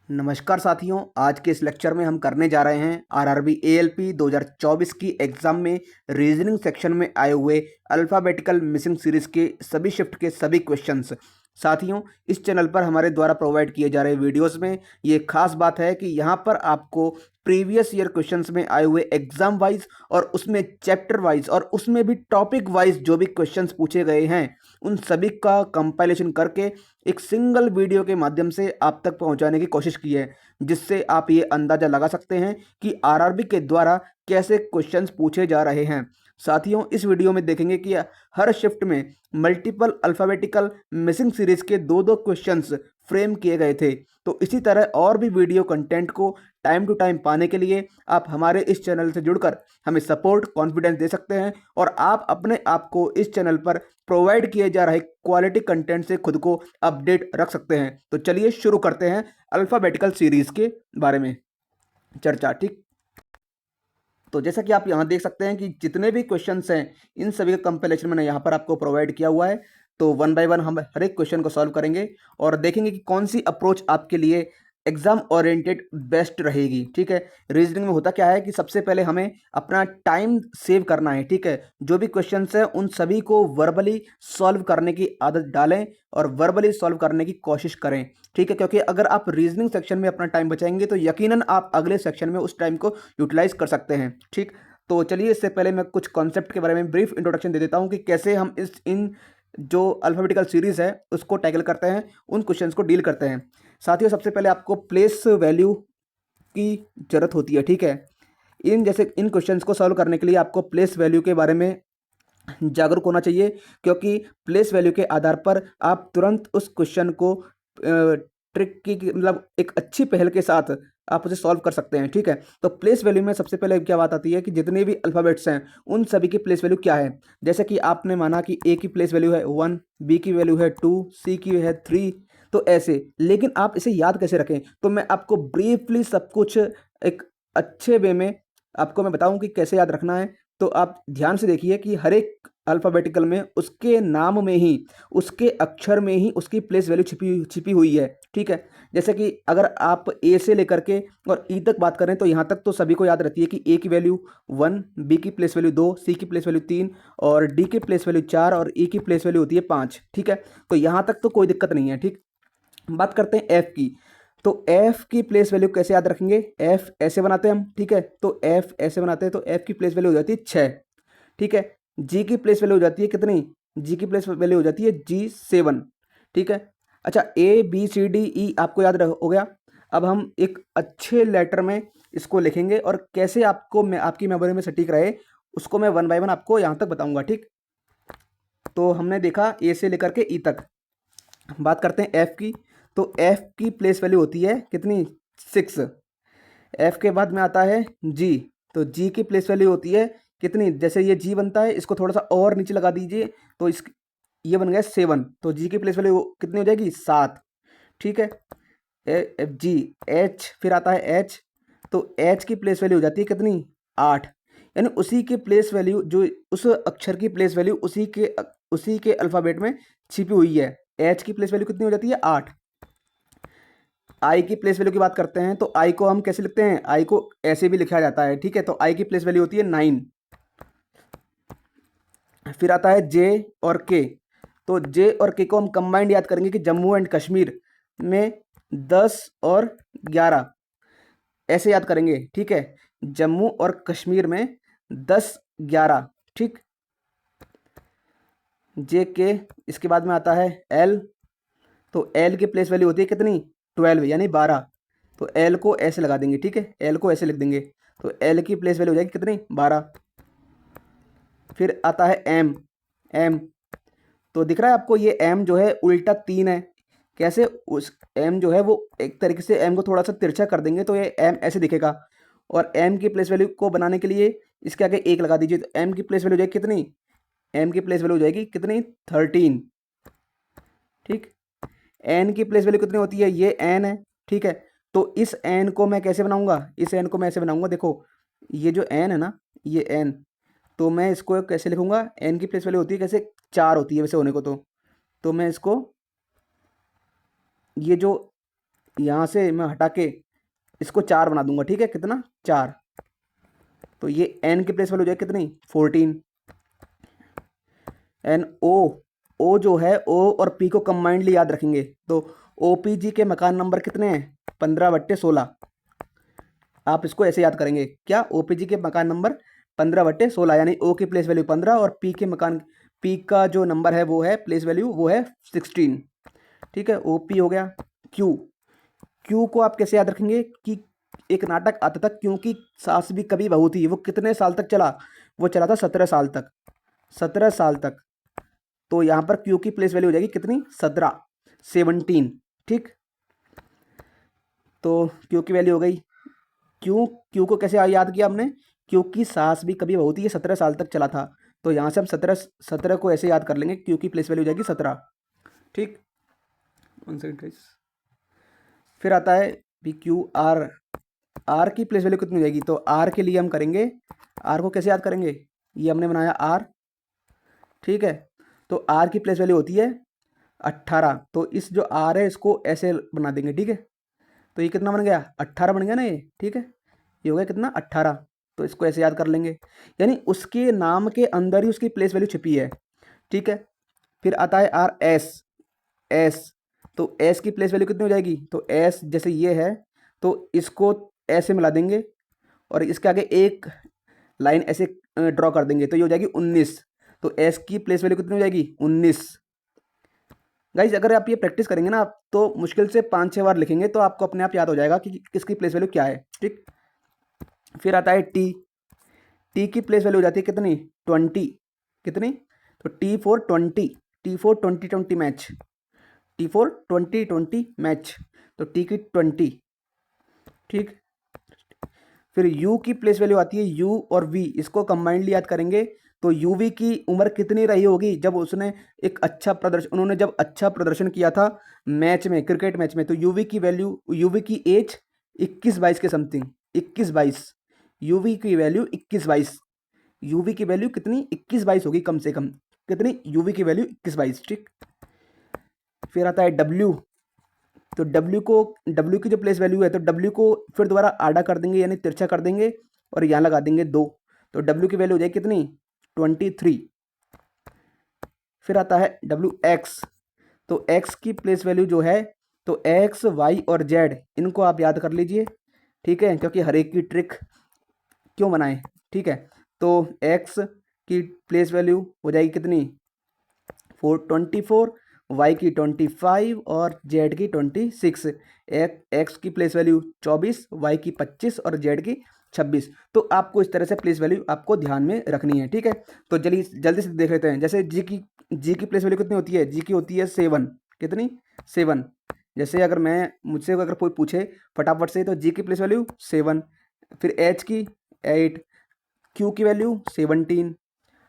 नमस्कार साथियों, आज के इस लेक्चर में हम करने जा रहे हैं आरआरबी एएलपी 2024 की एग्ज़ाम में रीजनिंग सेक्शन में आए हुए अल्फ़ाबेटिकल मिसिंग सीरीज़ के सभी शिफ्ट के सभी क्वेश्चंस। साथियों, इस चैनल पर हमारे द्वारा प्रोवाइड किए जा रहे वीडियोस में ये खास बात है कि यहाँ पर आपको प्रीवियस ईयर क्वेश्चंस में आए हुए एग्जाम वाइज और उसमें चैप्टर वाइज और उसमें भी टॉपिक वाइज जो भी क्वेश्चंस पूछे गए हैं उन सभी का कंपाइलेशन करके एक सिंगल वीडियो के माध्यम से आप तक पहुंचाने की कोशिश की है, जिससे आप ये अंदाज़ा लगा सकते हैं कि आरआरबी के द्वारा कैसे क्वेश्चंस पूछे जा रहे हैं। साथियों, इस वीडियो में देखेंगे कि हर शिफ्ट में मल्टीपल अल्फ़ाबेटिकल मिसिंग सीरीज़ के दो दो क्वेश्चंस फ्रेम किए गए थे। तो इसी तरह और भी वीडियो कंटेंट को टाइम टू टाइम पाने के लिए आप हमारे इस चैनल से जुड़कर हमें सपोर्ट कॉन्फिडेंस दे सकते हैं और आप अपने आप को इस चैनल पर प्रोवाइड किए जा रहे क्वालिटी कंटेंट से खुद को अपडेट रख सकते हैं। तो चलिए शुरू करते हैं अल्फ़ाबेटिकल सीरीज़ के बारे में चर्चा। ठीक, तो जैसा कि आप यहाँ देख सकते हैं कि जितने भी क्वेश्चंस हैं इन सभी का कंपाइलेशन मैंने यहाँ पर आपको प्रोवाइड किया हुआ है। तो वन बाय वन हम हर एक क्वेश्चन को सॉल्व करेंगे और देखेंगे कि कौन सी अप्रोच आपके लिए एग्जाम ओरिएंटेड बेस्ट रहेगी। ठीक है, रीजनिंग में होता क्या है कि सबसे पहले हमें अपना टाइम सेव करना है। ठीक है, जो भी क्वेश्चंस हैं उन सभी को वर्बली सॉल्व करने की आदत डालें और वर्बली सॉल्व करने की कोशिश करें। ठीक है, क्योंकि अगर आप रीजनिंग सेक्शन में अपना टाइम बचाएंगे तो यकीनन आप अगले सेक्शन में उस टाइम को यूटिलाइज कर सकते हैं। ठीक, तो चलिए इससे पहले मैं कुछ कॉन्सेप्ट के बारे में ब्रीफ इंट्रोडक्शन दे देता हूं कि कैसे हम इन जो अल्फ़ाबेटिकल सीरीज़ है उसको टैकल करते हैं, उन क्वेश्चंस को डील करते हैं। साथियों, सबसे पहले आपको प्लेस वैल्यू की ज़रूरत होती है। ठीक है, इन क्वेश्चंस को सॉल्व करने के लिए आपको प्लेस वैल्यू के बारे में जागरूक होना चाहिए, क्योंकि प्लेस वैल्यू के आधार पर आप तुरंत उस क्वेश्चन को ट्रिक की मतलब एक अच्छी पहल के साथ आप उसे सॉल्व कर सकते हैं। ठीक है, तो प्लेस वैल्यू में सबसे पहले क्या बात आती है कि जितने भी अल्फ़ाबेट्स हैं उन सभी की प्लेस वैल्यू क्या है। जैसे कि आपने माना कि ए की प्लेस वैल्यू है 1, बी की वैल्यू है 2, सी की है 3, तो ऐसे। लेकिन आप इसे याद कैसे रखें, तो मैं आपको ब्रीफली सब कुछ एक अच्छे वे में आपको मैं बताऊं कि कैसे याद रखना है। तो आप ध्यान से देखिए कि हर एक अल्फ़ाबेटिकल में उसके नाम में ही, उसके अक्षर में ही उसकी प्लेस वैल्यू छिपी छिपी हुई है। ठीक है, जैसे कि अगर आप ए से लेकर के और ई तक बात करें तो यहाँ तक तो सभी को याद रहती है कि ए की वैल्यू 1, बी की प्लेस वैल्यू 2, सी की प्लेस वैल्यू 3 और डी की प्लेस वैल्यू 4 और ई की प्लेस वैल्यू होती है 5। ठीक है, तो यहाँ तक तो कोई दिक्कत नहीं है। ठीक, बात करते हैं एफ की। तो एफ की प्लेस वैल्यू कैसे याद रखेंगे, एफ ऐसे बनाते हैं हम। ठीक है, तो एफ ऐसे बनाते हैं तो एफ की प्लेस वैल्यू हो जाती है 6। ठीक है, जी की प्लेस वैल्यू हो जाती है कितनी, जी की प्लेस वैल्यू हो जाती है जी 7। ठीक है, अच्छा ए बी सी डी ई आपको याद हो गया। अब हम एक अच्छे लेटर में इसको लिखेंगे और कैसे आपको मैं आपकी मेमोरी में सटीक रहे उसको मैं वन बाय वन आपको यहाँ तक बताऊंगा। ठीक, तो हमने देखा ए से लेकर के ई तक। बात करते हैं एफ की। तो एफ की प्लेस वैल्यू होती है कितनी, 6। एफ के बाद में आता है जी। तो जी की प्लेस वैल्यू होती है कितनी, जैसे ये जी बनता है इसको थोड़ा सा और नीचे लगा दीजिए तो इस ये बन गया 7। तो जी की प्लेस वैल्यू कितनी हो जाएगी, 7। ठीक है, एफ जी। एच फिर आता है एच। तो एच की प्लेस वैल्यू हो जाती है कितनी, 8। यानी उसी की प्लेस वैल्यू जो उस अक्षर की प्लेस वैल्यू उसी के अल्फ़ाबेट में छिपी हुई है। एच की प्लेस वैल्यू कितनी हो जाती है, 8। आई की प्लेस वैल्यू की बात करते हैं तो आई को हम कैसे लिखते हैं, आई को ऐसे भी लिखा जाता है। ठीक है, तो आई की प्लेस वैल्यू होती है 9। फिर आता है जे और के। तो जे और के को हम कंबाइंड याद करेंगे कि जम्मू एंड कश्मीर में 10 और 11 ऐसे याद करेंगे। ठीक है, जम्मू और कश्मीर में 10 11। ठीक, जे के। इसके बाद में आता है एल। तो एल की प्लेस वैल्यू होती है कितनी, 12 यानी 12। तो एल को ऐसे लगा देंगे। ठीक है, एल को ऐसे लिख देंगे तो एल की प्लेस वैल्यू हो जाएगी कितनी, 12। फिर आता है एम। एम, तो दिख रहा है आपको ये एम जो है उल्टा 3 है। कैसे, उस एम जो है वो एक तरीके से एम को थोड़ा सा तिरछा कर देंगे तो ये एम ऐसे दिखेगा। और एम की प्लेस वैल्यू को बनाने के लिए इसके आगे 1 लगा दीजिए तो एम की प्लेस वैल्यू हो जाएगी कितनी, एम की प्लेस वैल्यू हो जाएगी कितनी, 13। ठीक, एन की प्लेस वैल्यू कितनी होती है, ये एन है। ठीक है, तो इस एन को मैं कैसे बनाऊंगा, इस एन को मैं ऐसे बनाऊंगा। देखो ये जो एन है ना, ये एन, तो मैं इसको कैसे लिखूंगा, एन की प्लेस वैल्यू होती है कैसे, 4 होती है वैसे होने को। तो मैं इसको ये जो यहाँ से मैं हटा के इसको 4 बना दूंगा, ठीक है, कितना 4। तो ये एन की प्लेस वैल्यू हो जाएगी कितनी 14। एन ओ जो है ओ और पी को कंबाइंडली याद रखेंगे तो ओ पी जी के मकान नंबर कितने हैं 15/16। आप इसको ऐसे याद करेंगे क्या, ओ पी जी के मकान नंबर 15/16 यानी ओ की प्लेस वैल्यू 15 और पी का जो नंबर है वो है प्लेस वैल्यू वो है 16। ठीक है, ओ पी हो गया। क्यू क्यू को आप कैसे याद रखेंगे कि एक नाटक आता था क्योंकि सास भी कभी बहू थी, वो कितने साल तक चला, वो चला था 17 साल तक, 17 साल तक। तो यहाँ पर क्यू की प्लेस वैल्यू हो जाएगी कितनी 17। ठीक, तो क्यू की वैल्यू हो गई। क्यू क्यू को कैसे याद किया हमने, क्योंकि सास भी कभी बहू थी, ये 17 साल तक चला था। तो यहाँ से हम 17 को ऐसे याद कर लेंगे, क्यू की प्लेस वैल्यू हो जाएगी 17। ठीक, 1 सेकंड गाइस। फिर आता है पी क्यू आर। आर की प्लेस वैल्यू कितनी हो जाएगी, तो आर के लिए हम करेंगे, आर को कैसे याद करेंगे, ये हमने बनाया आर, ठीक है। तो आर की प्लेस वैल्यू होती है 18। तो इस जो आर है इसको ऐसे बना देंगे, ठीक है। तो ये कितना बन गया 18 बन गया ना ये, ठीक है। ये हो गया कितना 18। तो इसको ऐसे याद कर लेंगे, यानी उसके नाम के अंदर ही उसकी प्लेस वैल्यू छिपी है, ठीक है। फिर आता है आर एस। एस, तो एस की प्लेस वैल्यू कितनी हो जाएगी, तो एस जैसे ये है तो इसको ऐसे मिला देंगे और इसके आगे एक लाइन ऐसे ड्रॉ कर देंगे तो ये हो जाएगी 19। तो एस की प्लेस वैल्यू कितनी हो जाएगी 19। गाइज अगर आप ये प्रैक्टिस करेंगे ना आप तो मुश्किल से 5-6 बार लिखेंगे तो आपको अपने आप याद हो जाएगा कि किसकी प्लेस वैल्यू क्या है, ठीक। फिर आता है टी। टी की प्लेस वैल्यू हो जाती है कितनी 20। कितनी, तो T for 20, T for 20-20 match, T for 20-20 match, तो टी की 20। ठीक, फिर u की प्लेस वैल्यू आती है u और v, इसको कंबाइंडली याद करेंगे तो uv की उम्र कितनी रही होगी जब उसने एक अच्छा प्रदर्शन, उन्होंने जब अच्छा प्रदर्शन किया था मैच में, क्रिकेट मैच में। तो uv की वैल्यू, uv की एज 21-22 के समथिंग, 21-22, uv की वैल्यू 21-22, uv की वैल्यू कितनी 21-22 होगी कम से कम, कितनी uv की वैल्यू 21-22, ठीक। फिर आता है w। तो W की जो प्लेस वैल्यू है तो W को फिर दोबारा आड़ा कर देंगे यानी तिरछा कर देंगे और यहाँ लगा देंगे 2। तो W की वैल्यू हो जाएगी कितनी 23। फिर आता है WX। तो X की प्लेस वैल्यू जो है तो X, Y और Z इनको आप याद कर लीजिए, ठीक है, क्योंकि हर एक की ट्रिक क्यों बनाएं, ठीक है। तो X की प्लेस वैल्यू हो जाएगी कितनी 24, वाई की 25 और जेड की 26। एक्स की प्लेस वैल्यू 24, वाई की 25 और जेड की 26। तो आपको इस तरह से प्लेस वैल्यू आपको ध्यान में रखनी है, ठीक है। तो जल्दी से देख लेते हैं, जैसे जी की प्लेस वैल्यू कितनी होती है, जी की होती है 7। कितनी 7। जैसे अगर मुझसे अगर कोई पूछे फटाफट से तो जी की प्लेस वैल्यू 7। फिर एच की 8, क्यू की वैल्यू 17।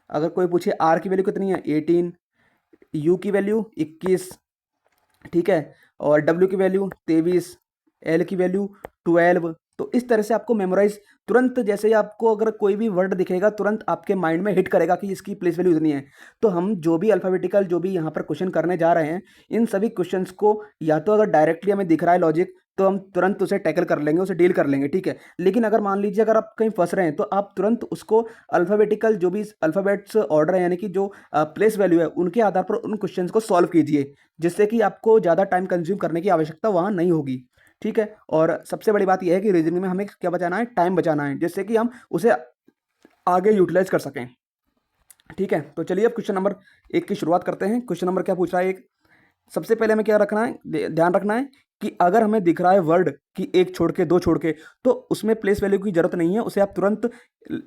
अगर कोई पूछे आर की वैल्यू कितनी है 18, यू की वैल्यू 21, ठीक है, और डब्ल्यू की वैल्यू 23, एल की वैल्यू 12। तो इस तरह से आपको मेमोराइज तुरंत, जैसे ही आपको अगर कोई भी वर्ड दिखेगा तुरंत आपके माइंड में हिट करेगा कि इसकी प्लेस वैल्यू इतनी है। तो हम जो भी अल्फ़ाबेटिकल जो भी यहाँ पर क्वेश्चन करने जा रहे हैं इन सभी क्वेश्चंस को या तो अगर डायरेक्टली हमें दिख रहा है लॉजिक तो हम तुरंत उसे टैकल कर लेंगे, उसे डील कर लेंगे, ठीक है। लेकिन अगर मान लीजिए अगर आप कहीं फंस रहे हैं तो आप तुरंत उसको अल्फ़ाबेटिकल जो भी अल्फ़ाबेट्स ऑर्डर है यानी कि जो प्लेस वैल्यू है उनके आधार पर उन क्वेश्चंस को सॉल्व कीजिए, जिससे कि आपको ज़्यादा टाइम कंज्यूम करने की आवश्यकता वहाँ नहीं होगी, ठीक है। और सबसे बड़ी बात यह है कि रीजनिंग में हमें क्या बचाना है, टाइम बचाना है, जिससे कि हम उसे आगे यूटिलाइज कर सकें, ठीक है। तो चलिए अब क्वेश्चन नंबर 1 की शुरुआत करते हैं। क्वेश्चन नंबर क्या पूछ रहा है एक, सबसे पहले हमें क्या रखना है, ध्यान रखना है कि अगर हमें दिख रहा है वर्ड कि एक छोड़ के दो छोड़ के तो उसमें प्लेस वैल्यू की जरूरत नहीं है, उसे आप तुरंत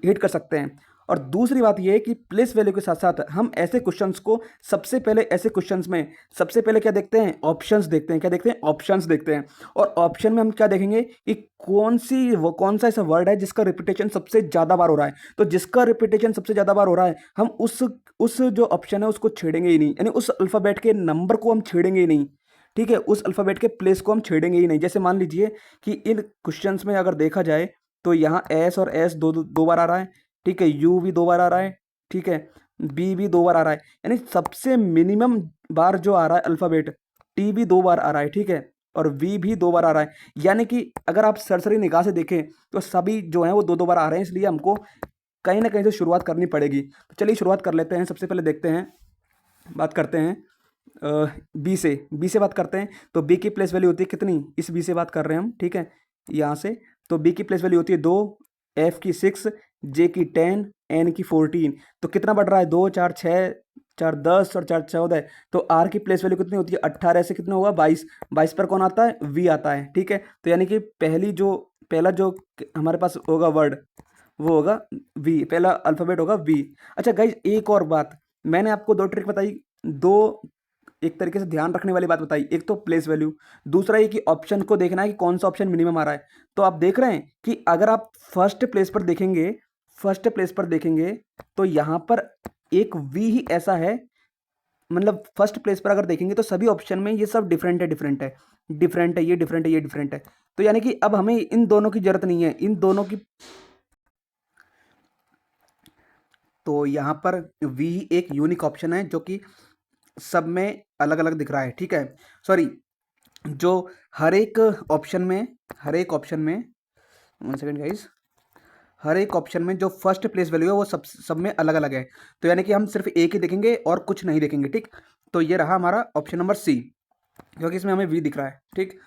हिट कर सकते हैं। और दूसरी बात यह है कि प्लेस वैल्यू के साथ साथ हम ऐसे क्वेश्चंस को सबसे पहले ऐसे क्वेश्चंस में सबसे पहले क्या देखते हैं, ऑप्शंस देखते हैं। क्या देखते हैं, ऑप्शंस देखते हैं। और ऑप्शन में हम क्या देखेंगे कि कौन सा ऐसा वर्ड है जिसका रिपीटेशन सबसे ज़्यादा बार हो रहा है। तो जिसका रिपीटेशन सबसे ज़्यादा बार हो रहा है हम उस जो ऑप्शन है उसको छेड़ेंगे ही नहीं, यानी उस अल्फ़ाबेट के नंबर को हम छेड़ेंगे ही नहीं, ठीक है, उस अल्फ़ाबेट के प्लेस को हम छेड़ेंगे ही नहीं। जैसे मान लीजिए कि इन क्वेश्चंस में अगर देखा जाए तो यहाँ एस और एस दो बार आ रहा है, ठीक है, यू भी 2 बार आ रहा है, ठीक है, बी भी 2 बार आ रहा है, यानी सबसे मिनिमम बार जो आ रहा है अल्फ़ाबेट टी भी 2 बार आ रहा है, ठीक है। और वी भी 2 बार आ रहा है, यानी कि अगर आप सरसरी निगाह से देखें तो सभी जो हैं वो 2-2 बार आ रहे हैं, इसलिए हमको कहीं ना कहीं से शुरुआत करनी पड़ेगी। तो चलिए शुरुआत कर लेते हैं। सबसे पहले देखते हैं, बात करते हैं बी से बात करते हैं। तो बी की प्लेस वैल्यू होती है कितनी, इस बी से बात कर रहे हैं हम, ठीक है, यहाँ से। तो बी की प्लेस वैल्यू होती है 2, एफ की 6, जे की 10, एन की 14। तो कितना बढ़ रहा है, 2 4 6 4 10 और 4 14। तो आर की प्लेस वैल्यू कितनी होती है, 18 से कितना हुआ, 22। 22 पर कौन आता है, वी आता है, ठीक है। तो यानी कि पहला जो हमारे पास होगा वर्ड वो होगा वी, पहला अल्फ़ाबेट होगा वी। अच्छा गाइज, एक और बात, मैंने आपको 2 ट्रिक बताई, 2 एक तरीके से ध्यान रखने वाली बात बताई। एक तो प्लेस वैल्यू, दूसरा ये कि ऑप्शन को देखना है कि कौन सा ऑप्शन मिनिमम आ रहा है। तो आप देख रहे हैं कि अगर आप फर्स्ट प्लेस पर देखेंगे तो यहाँ पर एक वी ही ऐसा है, मतलब फर्स्ट प्लेस पर अगर देखेंगे तो सभी ऑप्शन में ये सब डिफरेंट है, ये डिफरेंट है, ये डिफरेंट है। तो यानी कि अब हमें इन दोनों की जरूरत नहीं है, इन दोनों की। तो यहाँ पर वी एक यूनिक ऑप्शन है जो कि सब में अलग अलग दिख रहा है, ठीक है। सॉरी, जो हर एक ऑप्शन में 1 सेकेंड गाइस, हर एक ऑप्शन में जो फर्स्ट प्लेस वैल्यू है वो सब में अलग अलग है। तो यानी कि हम सिर्फ एक ही देखेंगे और कुछ नहीं देखेंगे, ठीक। तो ये रहा हमारा ऑप्शन नंबर सी, क्योंकि इसमें हमें वी दिख रहा है, ठीक।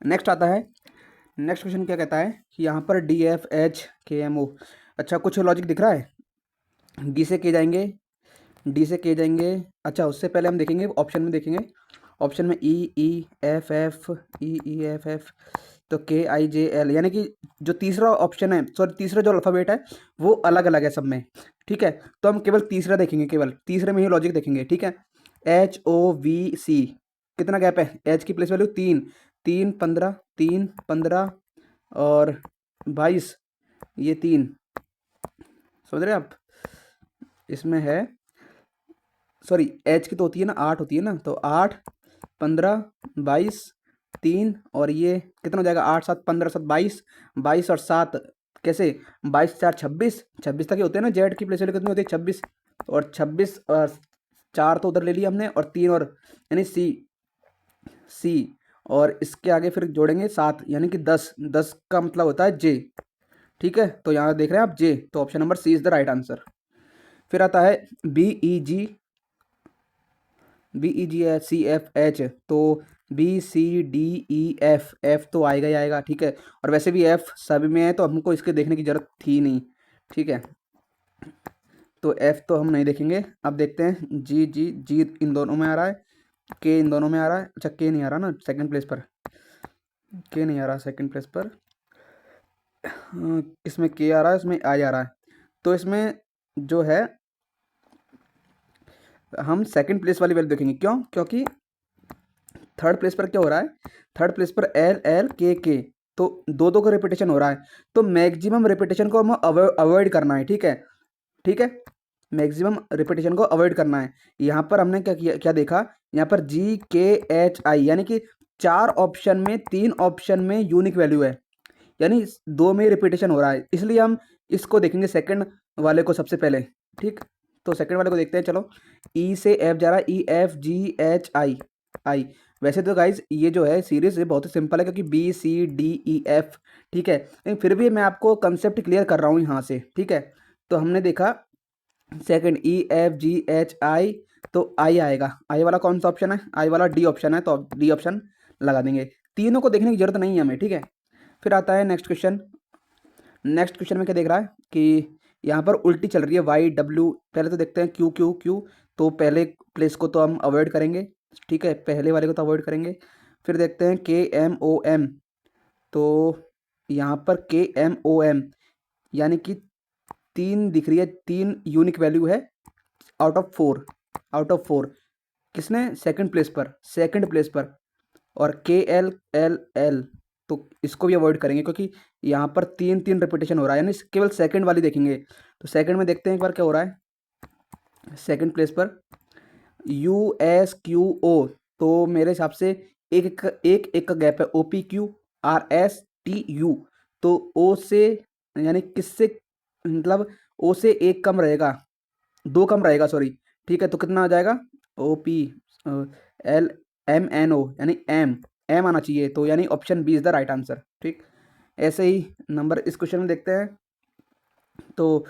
नेक्स्ट आता है, नेक्स्ट क्वेश्चन क्या कहता है कि यहाँ पर डी एफ एच के एम ओ। अच्छा, कुछ लॉजिक दिख रहा है, डी से के जाएंगे, डी से के जाएंगे। अच्छा, उससे पहले हम देखेंगे ऑप्शन में, देखेंगे ऑप्शन में ई ई एफ एफ, ई ई एफ एफ, तो के आई जे एल, यानी कि जो तीसरा ऑप्शन है, सॉरी तीसरा जो अल्फ़ाबेट है वो अलग अलग है सब में, ठीक है। तो हम केवल तीसरा देखेंगे, केवल तीसरे में ही लॉजिक देखेंगे, ठीक है। एच ओ वी सी, कितना गैप है, एच की प्लेस वैल्यू 3, 3 15, 3 15 और 22, ये 3, समझ रहे हैं आप, इसमें है, सॉरी एच की तो होती है ना, 8 होती है ना, तो 8 15 22 3 और ये कितना हो जाएगा, 8 7 15 7 22, 22 और 7 कैसे, 22 4 26, 26 तक ही होते हैं ना, जेड की प्लेस वैल्यू कितनी होती है, 26, और 26 और 4 तो उधर ले लिया हमने, और 3 और यानी सी, सी और इसके आगे फिर जोड़ेंगे 7, यानी कि 10, 10 का मतलब होता है जे, ठीक है। तो यहाँ देख रहे हैं आप जे, तो option number C is the right answer. फिर आता है B E G, B E G H C F H, तो B C D E F, F तो आएगा ही आएगा, ठीक है। और वैसे भी एफ सभी में है तो हमको इसके देखने की जरूरत थी नहीं, ठीक है। तो एफ तो हम नहीं देखेंगे। अब देखते हैं जी, जी जी इन दोनों में आ रहा है, के इन दोनों में आ रहा है। अच्छा, के नहीं आ रहा ना सेकंड प्लेस पर, के नहीं आ रहा सेकंड प्लेस पर, इसमें के आ रहा है, इसमें आई आ रहा है। तो इसमें जो है हम सेकंड प्लेस वाली वैल्यू देखेंगे, क्यों, क्योंकि थर्ड प्लेस पर क्या हो रहा है, थर्ड प्लेस पर एल एल के, तो दो दो का रिपीटेशन हो रहा है। तो मैक्सिमम रिपीटेशन को हमें अवॉइड करना है, ठीक है, ठीक है। मैक्सिमम रिपीटेशन को अवॉइड करना है। यहाँ पर हमने क्या किया, क्या देखा, यहाँ पर जी के एच आई, यानी कि 4 ऑप्शन में 3 ऑप्शन में यूनिक वैल्यू है, यानी 2 में रिपीटेशन हो रहा है, इसलिए हम इसको देखेंगे सेकंड वाले को सबसे पहले, ठीक। तो सेकंड वाले को देखते हैं, चलो। ई से एफ जा रहा है, E F G H I, आई। वैसे तो गाइज ये जो है सीरीज ये बहुत ही सिंपल है, क्योंकि B C D E F, ठीक है, लेकिन फिर भी मैं आपको कंसेप्ट क्लियर कर रहा हूँ यहाँ से, ठीक है। तो हमने देखा second E F G H I, तो आई आएगा, आई वाला कौन सा ऑप्शन है, आई वाला डी ऑप्शन है, तो डी ऑप्शन लगा देंगे। तीनों को देखने की जरूरत नहीं है हमें, ठीक है। फिर आता है नेक्स्ट क्वेश्चन, नेक्स्ट क्वेश्चन में क्या देख रहा है कि यहाँ पर उल्टी चल रही है, वाई डब्ल्यू, पहले तो देखते हैं क्यू क्यू क्यू, तो पहले प्लेस को तो हम अवॉइड करेंगे, ठीक है, पहले वाले को तो अवॉइड करेंगे। फिर देखते हैं के एम ओ एम, तो यहाँ पर के एम ओ एम, यानी कि 3 दिख रही है, 3 यूनिक वैल्यू है आउट ऑफ 4, आउट ऑफ 4, किसने, सेकंड प्लेस पर, सेकंड प्लेस पर। और के एल एल एल, तो इसको भी अवॉइड करेंगे, क्योंकि यहाँ पर 3 3 रिपीटेशन हो रहा है, यानी केवल सेकंड वाली देखेंगे। तो सेकंड में देखते हैं एक बार क्या हो रहा है, सेकंड प्लेस पर यू एस क्यू ओ, तो मेरे हिसाब से एक का गैप है, O P Q R S T U, तो ओ से यानी किससे, मतलब ओ से एक कम रहेगा, 2 कम रहेगा, सॉरी, ठीक है। तो कितना आ जाएगा, O P L M N O, यानी एम, एम आना चाहिए, तो यानी option B is the right answer. ठीक, ऐसे ही नंबर इस क्वेश्चन में देखते हैं। तो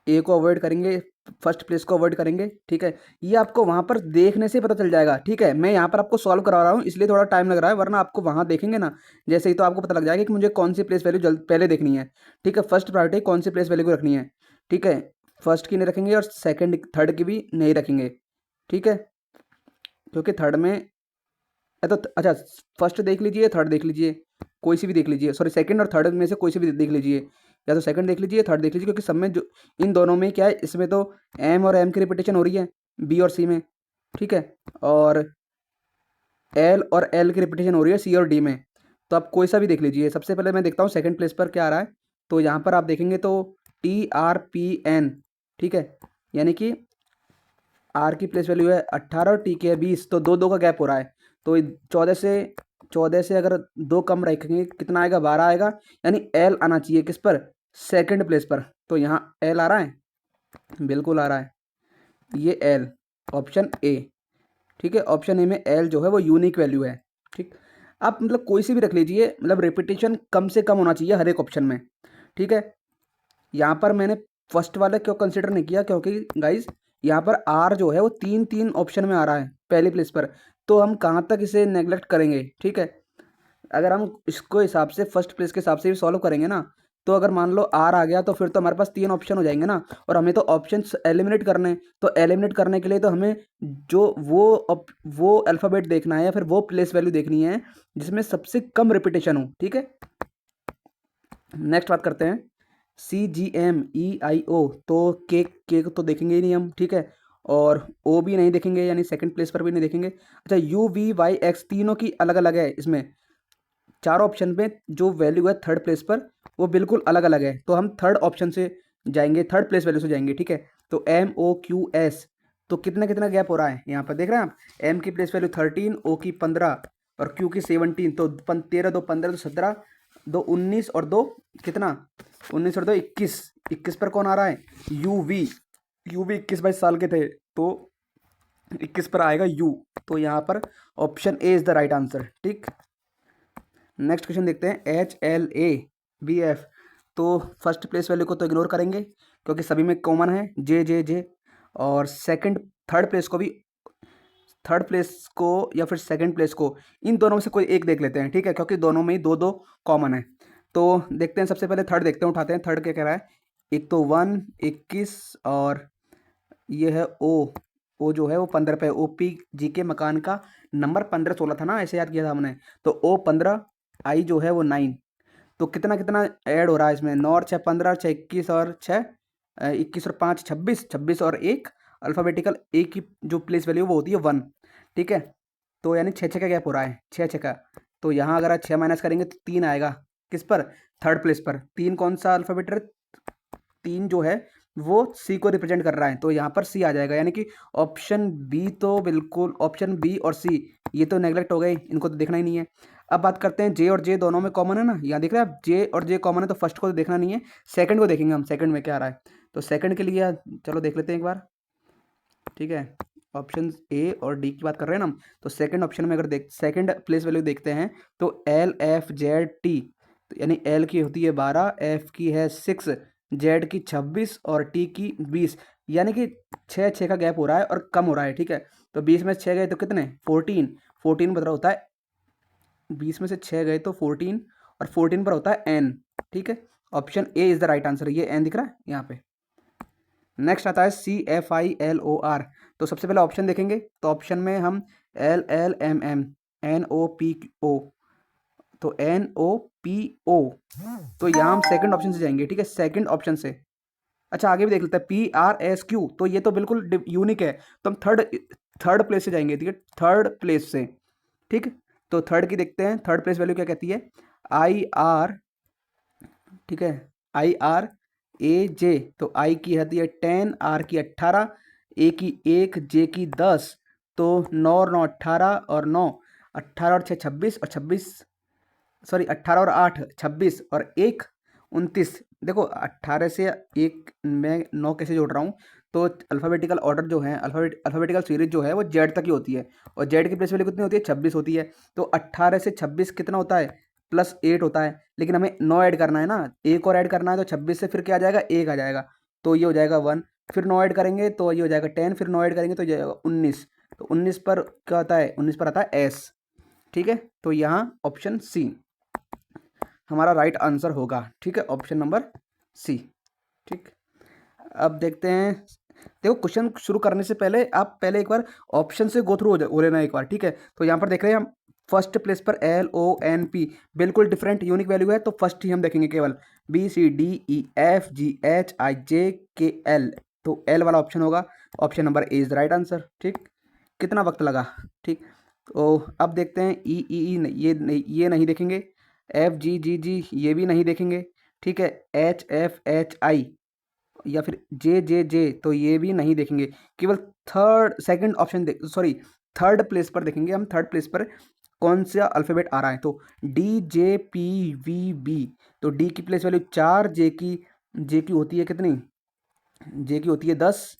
ए को अवॉइड करेंगे, फर्स्ट प्लेस को अवॉइड करेंगे। ठीक है, ये आपको वहाँ पर देखने से पता चल जाएगा। ठीक है, मैं यहाँ पर आपको सॉल्व करा रहा हूँ इसलिए थोड़ा टाइम लग रहा है, वरना आपको वहाँ देखेंगे ना जैसे ही तो आपको पता लग जाएगा कि मुझे कौन सी प्लेस वैल्यू जल्द पहले देखनी है। ठीक है, फर्स्ट प्रायोरिटी कौन सी प्लेस वैल्यू को रखनी है। ठीक है, फर्स्ट की नहीं रखेंगे और सेकेंड थर्ड की भी नहीं रखेंगे। ठीक है, क्योंकि थर्ड में तो अच्छा, फर्स्ट देख लीजिए, थर्ड देख लीजिए, कोई सी भी देख लीजिए, सॉरी सेकंड और थर्ड में से कोई सी भी देख लीजिए, या तो सेकंड देख लीजिए, थर्ड देख लीजिए, क्योंकि सब में जो इन दोनों में क्या है, इसमें तो एम और एम की रिपीटेशन हो रही है, बी और सी में। ठीक है, और एल और एल की रिपीटेशन हो रही है सी और डी में। तो आप कोई सा भी देख लीजिए। सबसे पहले मैं देखता हूँ सेकंड प्लेस पर क्या आ रहा है। तो यहाँ पर आप देखेंगे तो टी आर पी एन। ठीक है, यानी कि आर की प्लेस वैल्यू है 18 और टी की है 20, तो दो दो का गैप हो रहा है। तो 14 से अगर दो कम रखेंगे कितना आएगा, 12 आएगा। यानी एल आना चाहिए किस पर, सेकंड प्लेस पर। तो यहाँ एल आ रहा है, बिल्कुल आ रहा है, ये एल, ऑप्शन ए। ठीक है, ऑप्शन ए में एल जो है वो यूनिक वैल्यू है। ठीक, आप मतलब कोई सी भी रख लीजिए, मतलब रिपीटेशन कम से कम होना चाहिए हर एक ऑप्शन में। ठीक है, यहाँ पर मैंने फर्स्ट वाला क्यों कंसिडर नहीं किया, क्योंकि गाइज यहाँ पर आर जो है वो तीन तीन ऑप्शन में आ रहा है पहली प्लेस पर। तो हम कहाँ तक इसे नेग्लेक्ट करेंगे। ठीक है, अगर हम इसको हिसाब से फर्स्ट प्लेस के हिसाब से भी सॉल्व करेंगे ना, तो अगर मान लो आर आ गया तो फिर तो हमारे पास तीन ऑप्शन हो जाएंगे ना, और हमें तो ऑप्शन एलिमिनेट करने हैं। तो एलिमिनेट करने के लिए तो हमें जो वो अल्फ़ाबेट देखना है या फिर वो प्लेस वैल्यू देखनी है जिसमें सबसे कम रिपीटेशन हो। ठीक है, नेक्स्ट बात करते हैं CGMEIO। तो के तो देखेंगे ही नहीं हम। ठीक है, और ओ भी नहीं देखेंगे, यानी सेकंड प्लेस पर भी नहीं देखेंगे। अच्छा, UVYX तीनों की अलग अलग है इसमें, चारों ऑप्शन में जो वैल्यू है थर्ड प्लेस पर वो बिल्कुल अलग अलग है। तो हम थर्ड ऑप्शन से जाएंगे, थर्ड प्लेस वैल्यू से जाएंगे। ठीक है, तो MOQS, तो कितना कितना गैप हो रहा है यहाँ पर देख रहे हैं आप। एम की प्लेस वैल्यू 13, ओ की 15 और क्यू की 17। तो 13 दो 15 तो 17, दो 19 और दो कितना, 19 और दो 21। 21 पर कौन आ रहा है, यूवी। यूवी 21-22 साल के थे, तो 21 पर आएगा यू। तो यहाँ पर option A is the right answer. ठीक, नेक्स्ट क्वेश्चन देखते हैं HLABF। तो फर्स्ट प्लेस वैल्यू को तो इग्नोर करेंगे क्योंकि सभी में कॉमन है जे। और सेकंड थर्ड प्लेस को भी, थर्ड प्लेस को या फिर सेकंड प्लेस को, इन दोनों में से कोई एक देख लेते हैं। ठीक है, क्योंकि दोनों में ही दो दो कॉमन है। तो देखते हैं, सबसे पहले थर्ड देखते हैं, उठाते हैं थर्ड क्या कह रहा है। एक तो 1, 21 और ये है ओ जो है वो 15 पे। OPG के मकान का नंबर 15-16 था ना, ऐसे याद किया था हमने। तो O15, आई जो है वो 9। तो कितना कितना ऐड हो रहा है इसमें, 9 और 6 15, 6 21 और 6 21 और 5 26, 26 और एक अल्फ़ाबेटिकल ए की जो प्लेस वैल्यू वो होती है 1। ठीक है, तो यानी 6 का गैप हो रहा है, 6 का। तो यहाँ अगर आप 6 माइनस करेंगे तो 3 आएगा किस पर, थर्ड प्लेस पर। 3 कौन सा अल्फ़ाबेट है, 3 जो है वो सी को रिप्रेजेंट कर रहा है, तो यहाँ पर सी आ जाएगा। यानी कि ऑप्शन बी तो बिल्कुल, ऑप्शन बी और सी ये तो नेगलेक्ट हो गए, इनको तो देखना ही नहीं है। अब बात करते हैं जे और जे दोनों में कॉमन है ना, यहाँ देख रहे हैं आप, जे और जे कॉमन है, तो फर्स्ट को तो देखना नहीं है, सेकंड को देखेंगे हम, सेकंड में क्या आ रहा है। तो सेकंड के लिए चलो देख लेते हैं एक बार। ठीक है, ऑप्शन ए और डी की बात कर रहे हैं ना हम, तो सेकंड ऑप्शन में अगर देख सेकंड प्लेस वैल्यू देखते हैं तो LFZT, तो यानी एल की होती है 12, एफ की है 6, जेड की 26 और टी की 20। यानी कि 6 का गैप हो रहा है और कम हो रहा है। ठीक है, तो 20 में 6 गए तो कितने, 14। 14 पर होता है, 20 में से 6 गए तो 14, और 14 पर होता है एन। ठीक है, option A is the right answer, ये एन दिख रहा है यहाँ पे। नेक्स्ट आता है CFILOR। तो सबसे पहले ऑप्शन देखेंगे, तो ऑप्शन में हम LLMM, NOPO, तो NOPO। तो यहाँ हम सेकंड ऑप्शन से जाएंगे। ठीक है, सेकंड ऑप्शन से। अच्छा, आगे भी देख लेते हैं PRSQ, तो ये तो बिल्कुल यूनिक है, तो हम थर्ड प्लेस से जाएंगे। ठीक है, थर्ड प्लेस से। ठीक, तो थर्ड की देखते हैं, थर्ड प्लेस वैल्यू क्या कहती है, IR। ठीक है, IRAJ। तो आई की होती है 10, आर की 18, ए की 1, जे की 10। तो 9 और 9 18 और 9, 18 और 6 26 और 26, सॉरी 18 और 8 26 और 1 29। देखो 18 से एक मैं 9 कैसे जोड़ रहा हूँ, तो अल्फ़ाबेटिकल ऑर्डर जो है, अल्फ़ाबेटिकल सीरीज़ जो है वो जेड तक ही होती है, और जेड की प्लेस वैल्यू कितनी होती है, 26 होती है। तो 18 से 26 कितना होता है, +8 होता है। लेकिन हमें 9 ऐड करना है ना, एक और ऐड करना है, तो 26 से फिर क्या आ जाएगा, 1 आ जाएगा, तो ये हो जाएगा 1। फिर 9 ऐड करेंगे तो ये हो जाएगा 10, फिर 9 ऐड करेंगे तो ये हो जाएगा 19। तो 19 पर क्या आता है, 19 पर आता है एस। ठीक है, तो यहाँ ऑप्शन सी हमारा राइट आंसर होगा। ठीक है, ऑप्शन नंबर सी। ठीक, अब देखते हैं। देखो, क्वेश्चन शुरू करने से पहले आप पहले एक बार ऑप्शन से गो थ्रू हो लेना एक बार। ठीक है, तो यहाँ पर देख रहे हैं हम फर्स्ट प्लेस पर LONP, बिल्कुल डिफरेंट यूनिक वैल्यू है, तो फर्स्ट ही हम देखेंगे केवल। BCDEFGHIJKL, तो एल वाला ऑप्शन होगा। Option number A is the right answer. ठीक, कितना वक्त लगा। ठीक, तो अब देखते हैं ई, ये नहीं देखेंगे। FGGG ये भी नहीं देखेंगे। ठीक है, HFHI या फिर जे, तो ये भी नहीं देखेंगे। केवल सेकंड ऑप्शन थर्ड प्लेस पर देखेंगे हम। थर्ड प्लेस पर कौन सा अल्फ़ाबेट आ रहा है, तो DJPVB। तो डी की प्लेस वैल्यू 4, जे की होती है कितनी, जे की होती है 10,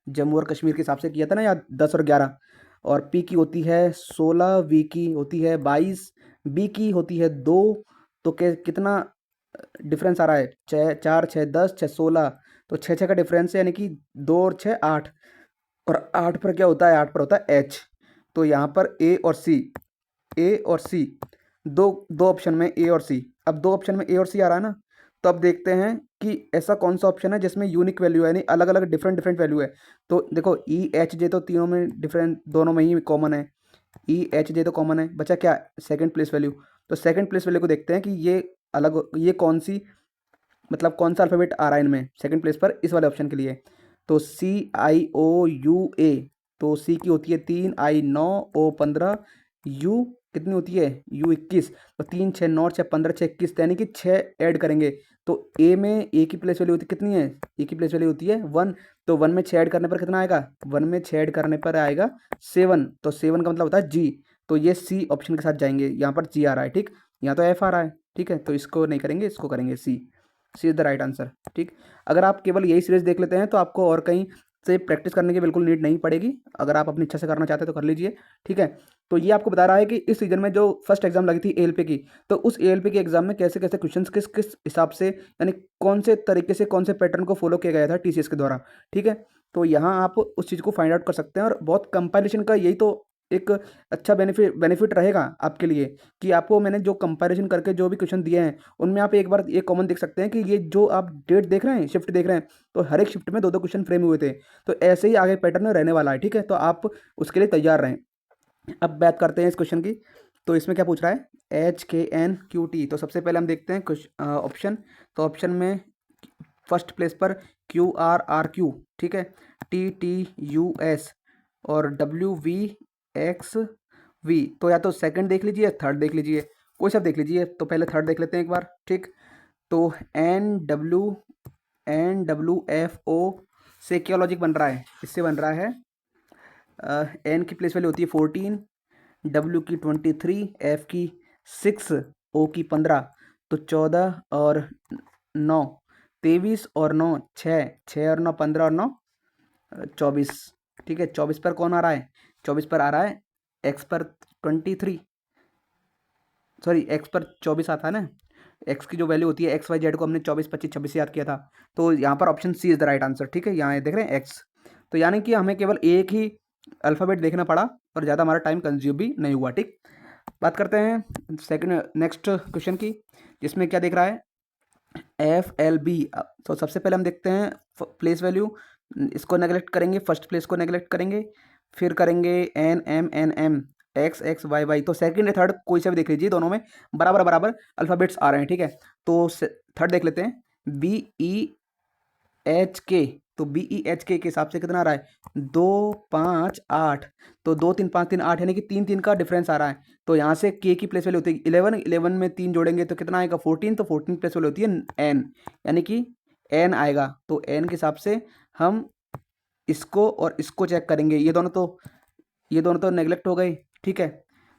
जम्मू और कश्मीर के हिसाब से किया था ना, या 10 और 11। और पी की होती है 16, वी की होती है 22, बी की होती है 2। तो कितना डिफरेंस आ रहा है, 6, 4, 6, 10, 6, 16। तो 6 का डिफरेंस है, यानी कि 2 और 6 8। और 8 पर क्या होता है, 8 पर होता है एच। तो यहाँ पर ए और सी, दो दो ऑप्शन में ए और सी। अब दो ऑप्शन में ए और सी आ रहा है ना, तो अब देखते हैं कि ऐसा कौन सा ऑप्शन है जिसमें यूनिक वैल्यू है, यानी अलग अलग डिफरेंट डिफरेंट वैल्यू है। तो देखो EHJ तो तीनों में डिफरेंट, दोनों में ही कॉमन है। EHJ तो कॉमन है, बचा क्या, सेकंड प्लेस वैल्यू। तो सेकंड प्लेस वैल्यू को देखते हैं कि ये अलग, ये कौन सी, मतलब कौन सा अल्फ़ाबेट आ रहा है इनमें सेकंड प्लेस पर इस वाले ऑप्शन के लिए। तो CIOUA, तो सी की होती है 3, I 9, O 15, यू कितनी होती है, यू 21। तो 3, 6, 9, 6, 15, 6, 21, यानी कि 6 ऐड करेंगे। तो ए में ए की प्लेस वैल्यू होती कितनी है, ए की प्लेस वैल्यू होती है 1। तो 1 में 6 ऐड करने पर कितना आएगा, 1 में 6 ऐड करने पर आएगा 7। तो 7 का मतलब होता है जी। तो ये सी ऑप्शन के साथ जाएंगे, यहाँ पर जी आ रहा है। ठीक, यहाँ तो एफ आ रहा है। ठीक है, तो इसको नहीं करेंगे, इसको करेंगे सी। सी इज़ द राइट आंसर। ठीक, अगर आप केवल यही सीरीज देख लेते हैं तो आपको और कहीं से प्रैक्टिस करने की बिल्कुल नीड नहीं पड़ेगी। अगर आप अपनी इच्छा से करना चाहते हैं तो कर लीजिए। ठीक है, तो ये आपको बता रहा है कि इस सीजन में जो फर्स्ट एग्जाम लगी थी ALP की, तो उस ALP के एग्जाम में कैसे कैसे क्वेश्चंस किस किस हिसाब से, यानी कौन से तरीके से, कौन से पैटर्न को फॉलो किया गया था TCS के द्वारा। ठीक है, तो यहाँ आप उस चीज़ को फाइंड आउट कर सकते हैं, और बहुत कंपैरिजन का यही तो एक अच्छा बेनिफिट रहेगा आपके लिए, कि आपको मैंने जो कंपैरिजन करके जो भी क्वेश्चन दिए हैं उनमें आप एक बार ये कॉमन देख सकते हैं कि ये जो आप डेट देख रहे हैं, शिफ्ट देख रहे हैं, तो हर एक शिफ्ट में दो दो क्वेश्चन फ्रेम हुए थे। तो ऐसे ही आगे पैटर्न रहने वाला है। ठीक है, तो आप उसके लिए तैयार रहें। अब बात करते हैं इस क्वेश्चन की। तो इसमें क्या पूछ रहा है, HKNQT। तो सबसे पहले हम देखते हैं ऑप्शन। तो ऑप्शन में फर्स्ट प्लेस पर QRRQ, ठीक है, TTUS और WVXV। तो या तो सेकंड देख लीजिए, थर्ड देख लीजिए, कोई सा देख लीजिए। तो पहले थर्ड देख लेते हैं एक बार। ठीक, तो NWFO से क्या लॉजिक बन रहा है, इससे बन रहा है एन की प्लेस वैल्यू होती है 14, W की 23, F की 6, O की 15। तो 14 और 9 23 और 9 6, 6 और 9 15 और 9 24। ठीक है, 24 पर कौन आ रहा है, 24 पर आ रहा है एक्स पर 23, सॉरी एक्स पर 24 आता है ना। एक्स की जो वैल्यू होती है XYZ को हमने 24, 25, 26 से याद किया था। तो यहाँ पर option C is the right answer. ठीक है, यहाँ देख रहे हैं एक्स। तो यानी कि हमें केवल एक ही अल्फ़ाबेट देखना पड़ा और ज़्यादा हमारा टाइम कंज्यूम भी नहीं हुआ। ठीक, बात करते हैं नेक्स्ट क्वेश्चन की, जिसमें क्या देख रहा है, FLB। तो सबसे पहले हम देखते हैं प्लेस वैल्यू, इसको नेगलेक्ट करेंगे, फर्स्ट प्लेस को नेगलेक्ट करेंगे, फिर करेंगे NMNM XXYY। तो सेकंड या थर्ड कोई सा भी देख लीजिए, दोनों में बराबर बराबर अल्फ़ाबेट्स आ रहे हैं। ठीक है, तो थर्ड देख लेते हैं, BEHK। तो BEHK के हिसाब से कितना आ रहा है, 2, 5, 8। तो 2, 3, 5, 3, 8, यानी कि 3, 3 का डिफरेंस आ रहा है। तो यहाँ से K की प्लेस वैल्यू होती है 11, 11 में 3 जोड़ेंगे तो कितना आएगा 14। तो 14 प्लेस वैल्यू होती है N, यानी कि N आएगा। तो N के हिसाब से हम इसको और इसको चेक करेंगे, ये दोनों तो नेगलेक्ट हो गए। ठीक है,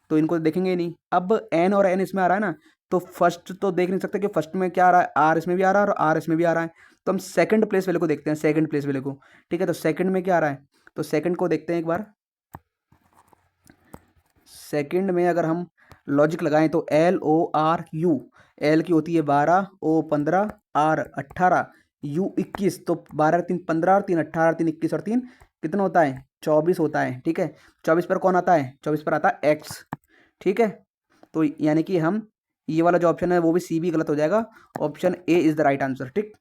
तो इनको देखेंगे ही नहीं। अब N और N इसमें आ रहा है ना, तो फर्स्ट तो देख नहीं सकते कि फर्स्ट में क्या आ रहा है, R इसमें भी आ रहा है और R इसमें भी आ रहा है। तो हम सेकंड प्लेस वैल्यू को देखते हैं, सेकंड प्लेस वैल्यू को। ठीक है, तो सेकंड में क्या आ रहा है, तो सेकंड को देखते हैं एक बार। सेकंड में अगर हम लॉजिक लगाएं तो LORU, एल की होती है 12, O 15, R 18, U 21, तो 12 3 15 और 3 18, 3 21 और 3 कितना होता है, 24 होता है। ठीक है, 24 पर कौन आता है, 24 पर आता है X। ठीक है, तो यानी कि हम ये वाला जो ऑप्शन है वो भी सी भी गलत हो जाएगा, option A is the right answer. ठीक,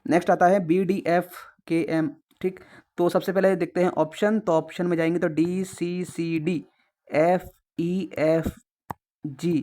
नेक्स्ट आता है BDFKM। ठीक, तो सबसे पहले देखते हैं ऑप्शन, तो ऑप्शन में जाएंगे तो DCCD FEFG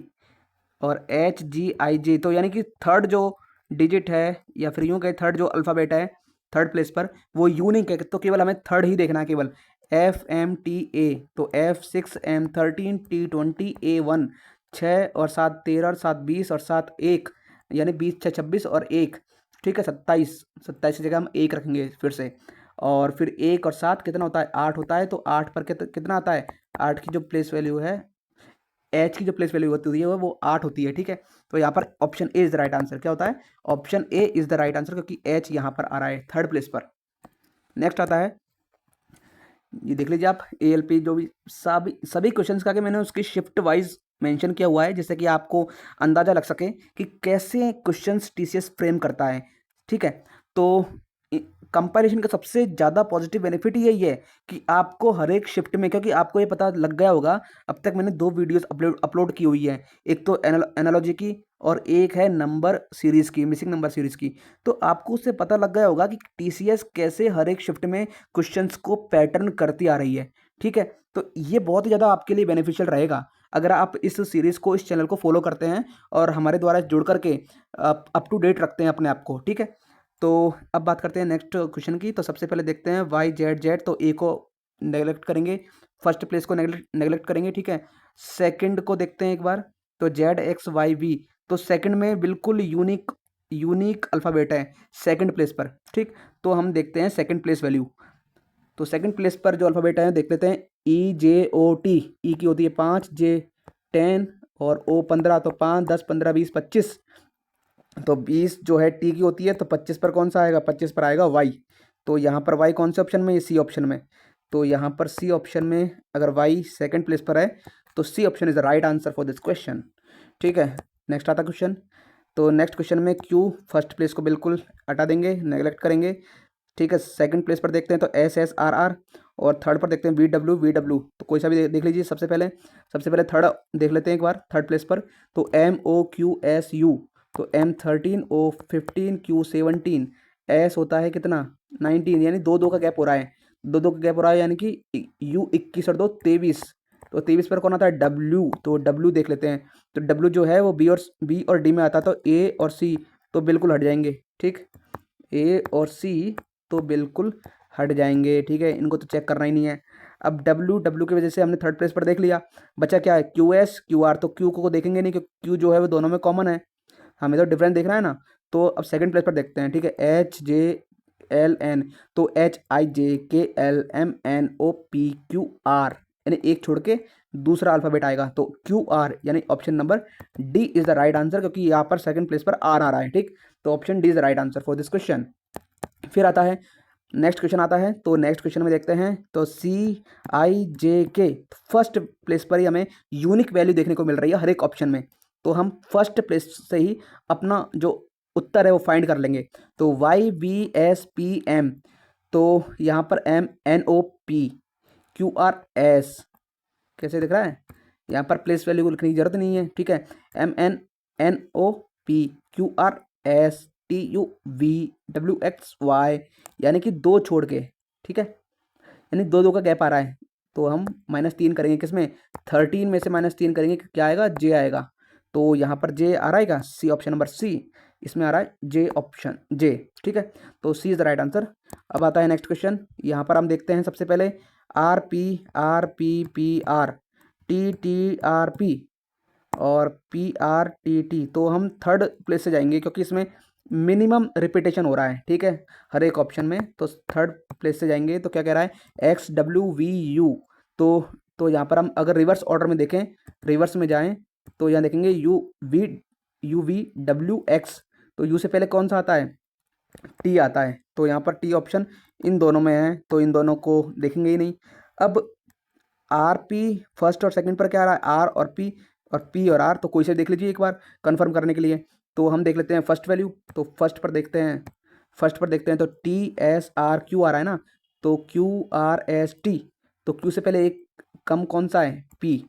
और HGIJ, तो यानी कि थर्ड जो डिजिट है या फिर यूं कहे थर्ड जो अल्फ़ाबेट है थर्ड प्लेस पर वो यूनिक है, तो केवल हमें थर्ड ही देखना है केवल, FMTA, तो F6M13 T20 A1, 6 और 7 13 और 7 20 और 7 1, यानी 20 6 26 और 1। ठीक है, 27, 27 की जगह हम 1 रखेंगे फिर से, और फिर 1 और 7 कितना होता है, 8 होता है, तो 8 पर कितना आता है, 8 की जो प्लेस वैल्यू है, एच की जो प्लेस वैल्यू होती है वो 8 होती है। ठीक है, तो यहाँ पर option A is the right answer. क्या होता है, option A is the right answer, क्योंकि एच यहाँ पर आ रहा है थर्ड प्लेस पर। नेक्स्ट आता है, ये देख लीजिए आप, ALP जो भी सभी सभी क्वेश्चंस का कि मैंने उसकी शिफ्ट वाइज मेंशन किया हुआ है, जिससे कि आपको अंदाजा लग सके कि कैसे क्वेश्चंस TCS फ्रेम करता है। ठीक है, तो कंपैरिजन का सबसे ज़्यादा पॉजिटिव बेनिफिट यही है कि आपको हर एक शिफ्ट में, क्योंकि आपको ये पता लग गया होगा, अब तक मैंने 2 वीडियोस अपलोड की हुई है, एक तो एनालॉजी की और एक है नंबर सीरीज़ की, मिसिंग नंबर सीरीज़ की। तो आपको उससे पता लग गया होगा कि TCS कैसे हर एक शिफ्ट में क्वेश्चंस को पैटर्न करती आ रही है। ठीक है, तो ये बहुत ज़्यादा आपके लिए बेनिफिशियल रहेगा अगर आप इस सीरीज़ को, इस चैनल को फॉलो करते हैं और हमारे द्वारा जुड़ करके अप टू डेट रखते हैं अपने आप को। ठीक है, तो अब बात करते हैं नेक्स्ट क्वेश्चन की। तो सबसे पहले देखते हैं YZ, तो ए को नेगलेक्ट करेंगे, फर्स्ट प्लेस को नेगलेक्ट करेंगे। ठीक है, सेकंड को देखते हैं एक बार, तो ZXYV, तो सेकंड में बिल्कुल यूनिक अल्फ़ाबेट है सेकंड प्लेस पर। ठीक, तो हम देखते हैं सेकंड प्लेस वैल्यू, तो सेकंड प्लेस पर जो अल्फ़ाबेट है देख लेते हैं, EJOT, ई की होती है 5, J 10 और O 15, तो 5 10 15 20 25, तो 20 जो है टी की होती है, तो 25 पर कौन सा आएगा, 25 पर आएगा वाई। तो यहाँ पर वाई कौन से ऑप्शन में, ये सी ऑप्शन में। तो यहाँ पर सी ऑप्शन में अगर वाई सेकंड प्लेस पर है तो C option is the right answer for this question. ठीक है, नेक्स्ट आता क्वेश्चन, तो नेक्स्ट क्वेश्चन में क्यू फर्स्ट प्लेस को बिल्कुल हटा देंगे, नेगलेक्ट करेंगे। ठीक है, सेकंड प्लेस पर देखते हैं तो SSRR, और थर्ड पर देखते हैं VW, तो कोई सा भी देख लीजिए। सबसे पहले थर्ड देख लेते हैं एक बार, थर्ड प्लेस पर, तो MOQSU, तो M13O15 Q17, एस होता है कितना 19, यानी दो दो का गैप हो रहा है, यानी कि U21 और 2 23, तो 23 पर कौन आता है, W, तो W देख लेते हैं। तो W जो है वो बी और डी में आता है, तो ए और सी तो बिल्कुल हट जाएंगे। ठीक, ए और सी तो बिल्कुल हट जाएंगे। ठीक है, इनको तो चेक करना ही नहीं है। अब डब्ल्यू की वजह से हमने थर्ड प्लेस पर देख लिया, बचा क्या है, QS QR, तो क्यू को देखेंगे नहीं क्योंकि क्यू जो है वो दोनों में कॉमन है, हमें तो डिफरेंस देखना है ना। तो अब सेकंड प्लेस पर देखते हैं। ठीक है, HJLN, तो HIJKLMNOPQR, यानी एक छोड़ के दूसरा अल्फ़ाबेट आएगा, तो QR, यानी option number D is the right answer, क्योंकि यहाँ पर सेकंड प्लेस पर आर आ रहा है। ठीक, तो option D is the right answer for this question. फिर आता है नेक्स्ट क्वेश्चन आता है, तो नेक्स्ट क्वेश्चन में देखते हैं, तो CIJK फर्स्ट प्लेस पर ही हमें यूनिक वैल्यू देखने को मिल रही है हर एक ऑप्शन में, तो हम फर्स्ट प्लेस से ही अपना जो उत्तर है वो फाइंड कर लेंगे। तो YBSPM, तो यहाँ पर MNOPQRS कैसे दिख रहा है, यहाँ पर प्लेस वैल्यू को लिखने की जरूरत नहीं है। ठीक है, MNNOPQRSTUVWXY, यानी कि दो छोड़ के। ठीक है, यानी दो का गैप आ रहा है, तो हम -3 करेंगे किसमें, 13 में से -3 करेंगे, क्या आएगा, J आएगा। तो यहाँ पर J आ रहा है, सी ऑप्शन नंबर सी, इसमें आ रहा है J ऑप्शन J। ठीक है, तो सी इज द राइट आंसर। अब आता है नेक्स्ट क्वेश्चन, यहाँ पर हम देखते हैं सबसे पहले RPRPPR TTRP और PRTT, तो हम थर्ड प्लेस से जाएंगे क्योंकि इसमें मिनिमम रिपीटेशन हो रहा है। ठीक है, हर एक ऑप्शन में, तो थर्ड प्लेस से जाएंगे। तो क्या कह रहा है, XWVU, तो यहाँ पर हम अगर रिवर्स ऑर्डर में देखें, रिवर्स में जाएं तो यहाँ देखेंगे UVWX, तो यू से पहले कौन सा आता है, टी आता है, तो यहाँ पर टी ऑप्शन इन दोनों में है, तो इन दोनों को देखेंगे ही नहीं। अब आर पी फर्स्ट और सेकंड पर क्या आ रहा है, आर और पी और आर, तो कोई से देख लीजिए एक बार कंफर्म करने के लिए। तो हम देख लेते हैं फर्स्ट वैल्यू, तो फर्स्ट पर देखते हैं तो टी एस आर क्यू आ रहा है ना, तो क्यू आर एस टी, तो क्यू से पहले एक कम कौन सा है, पी,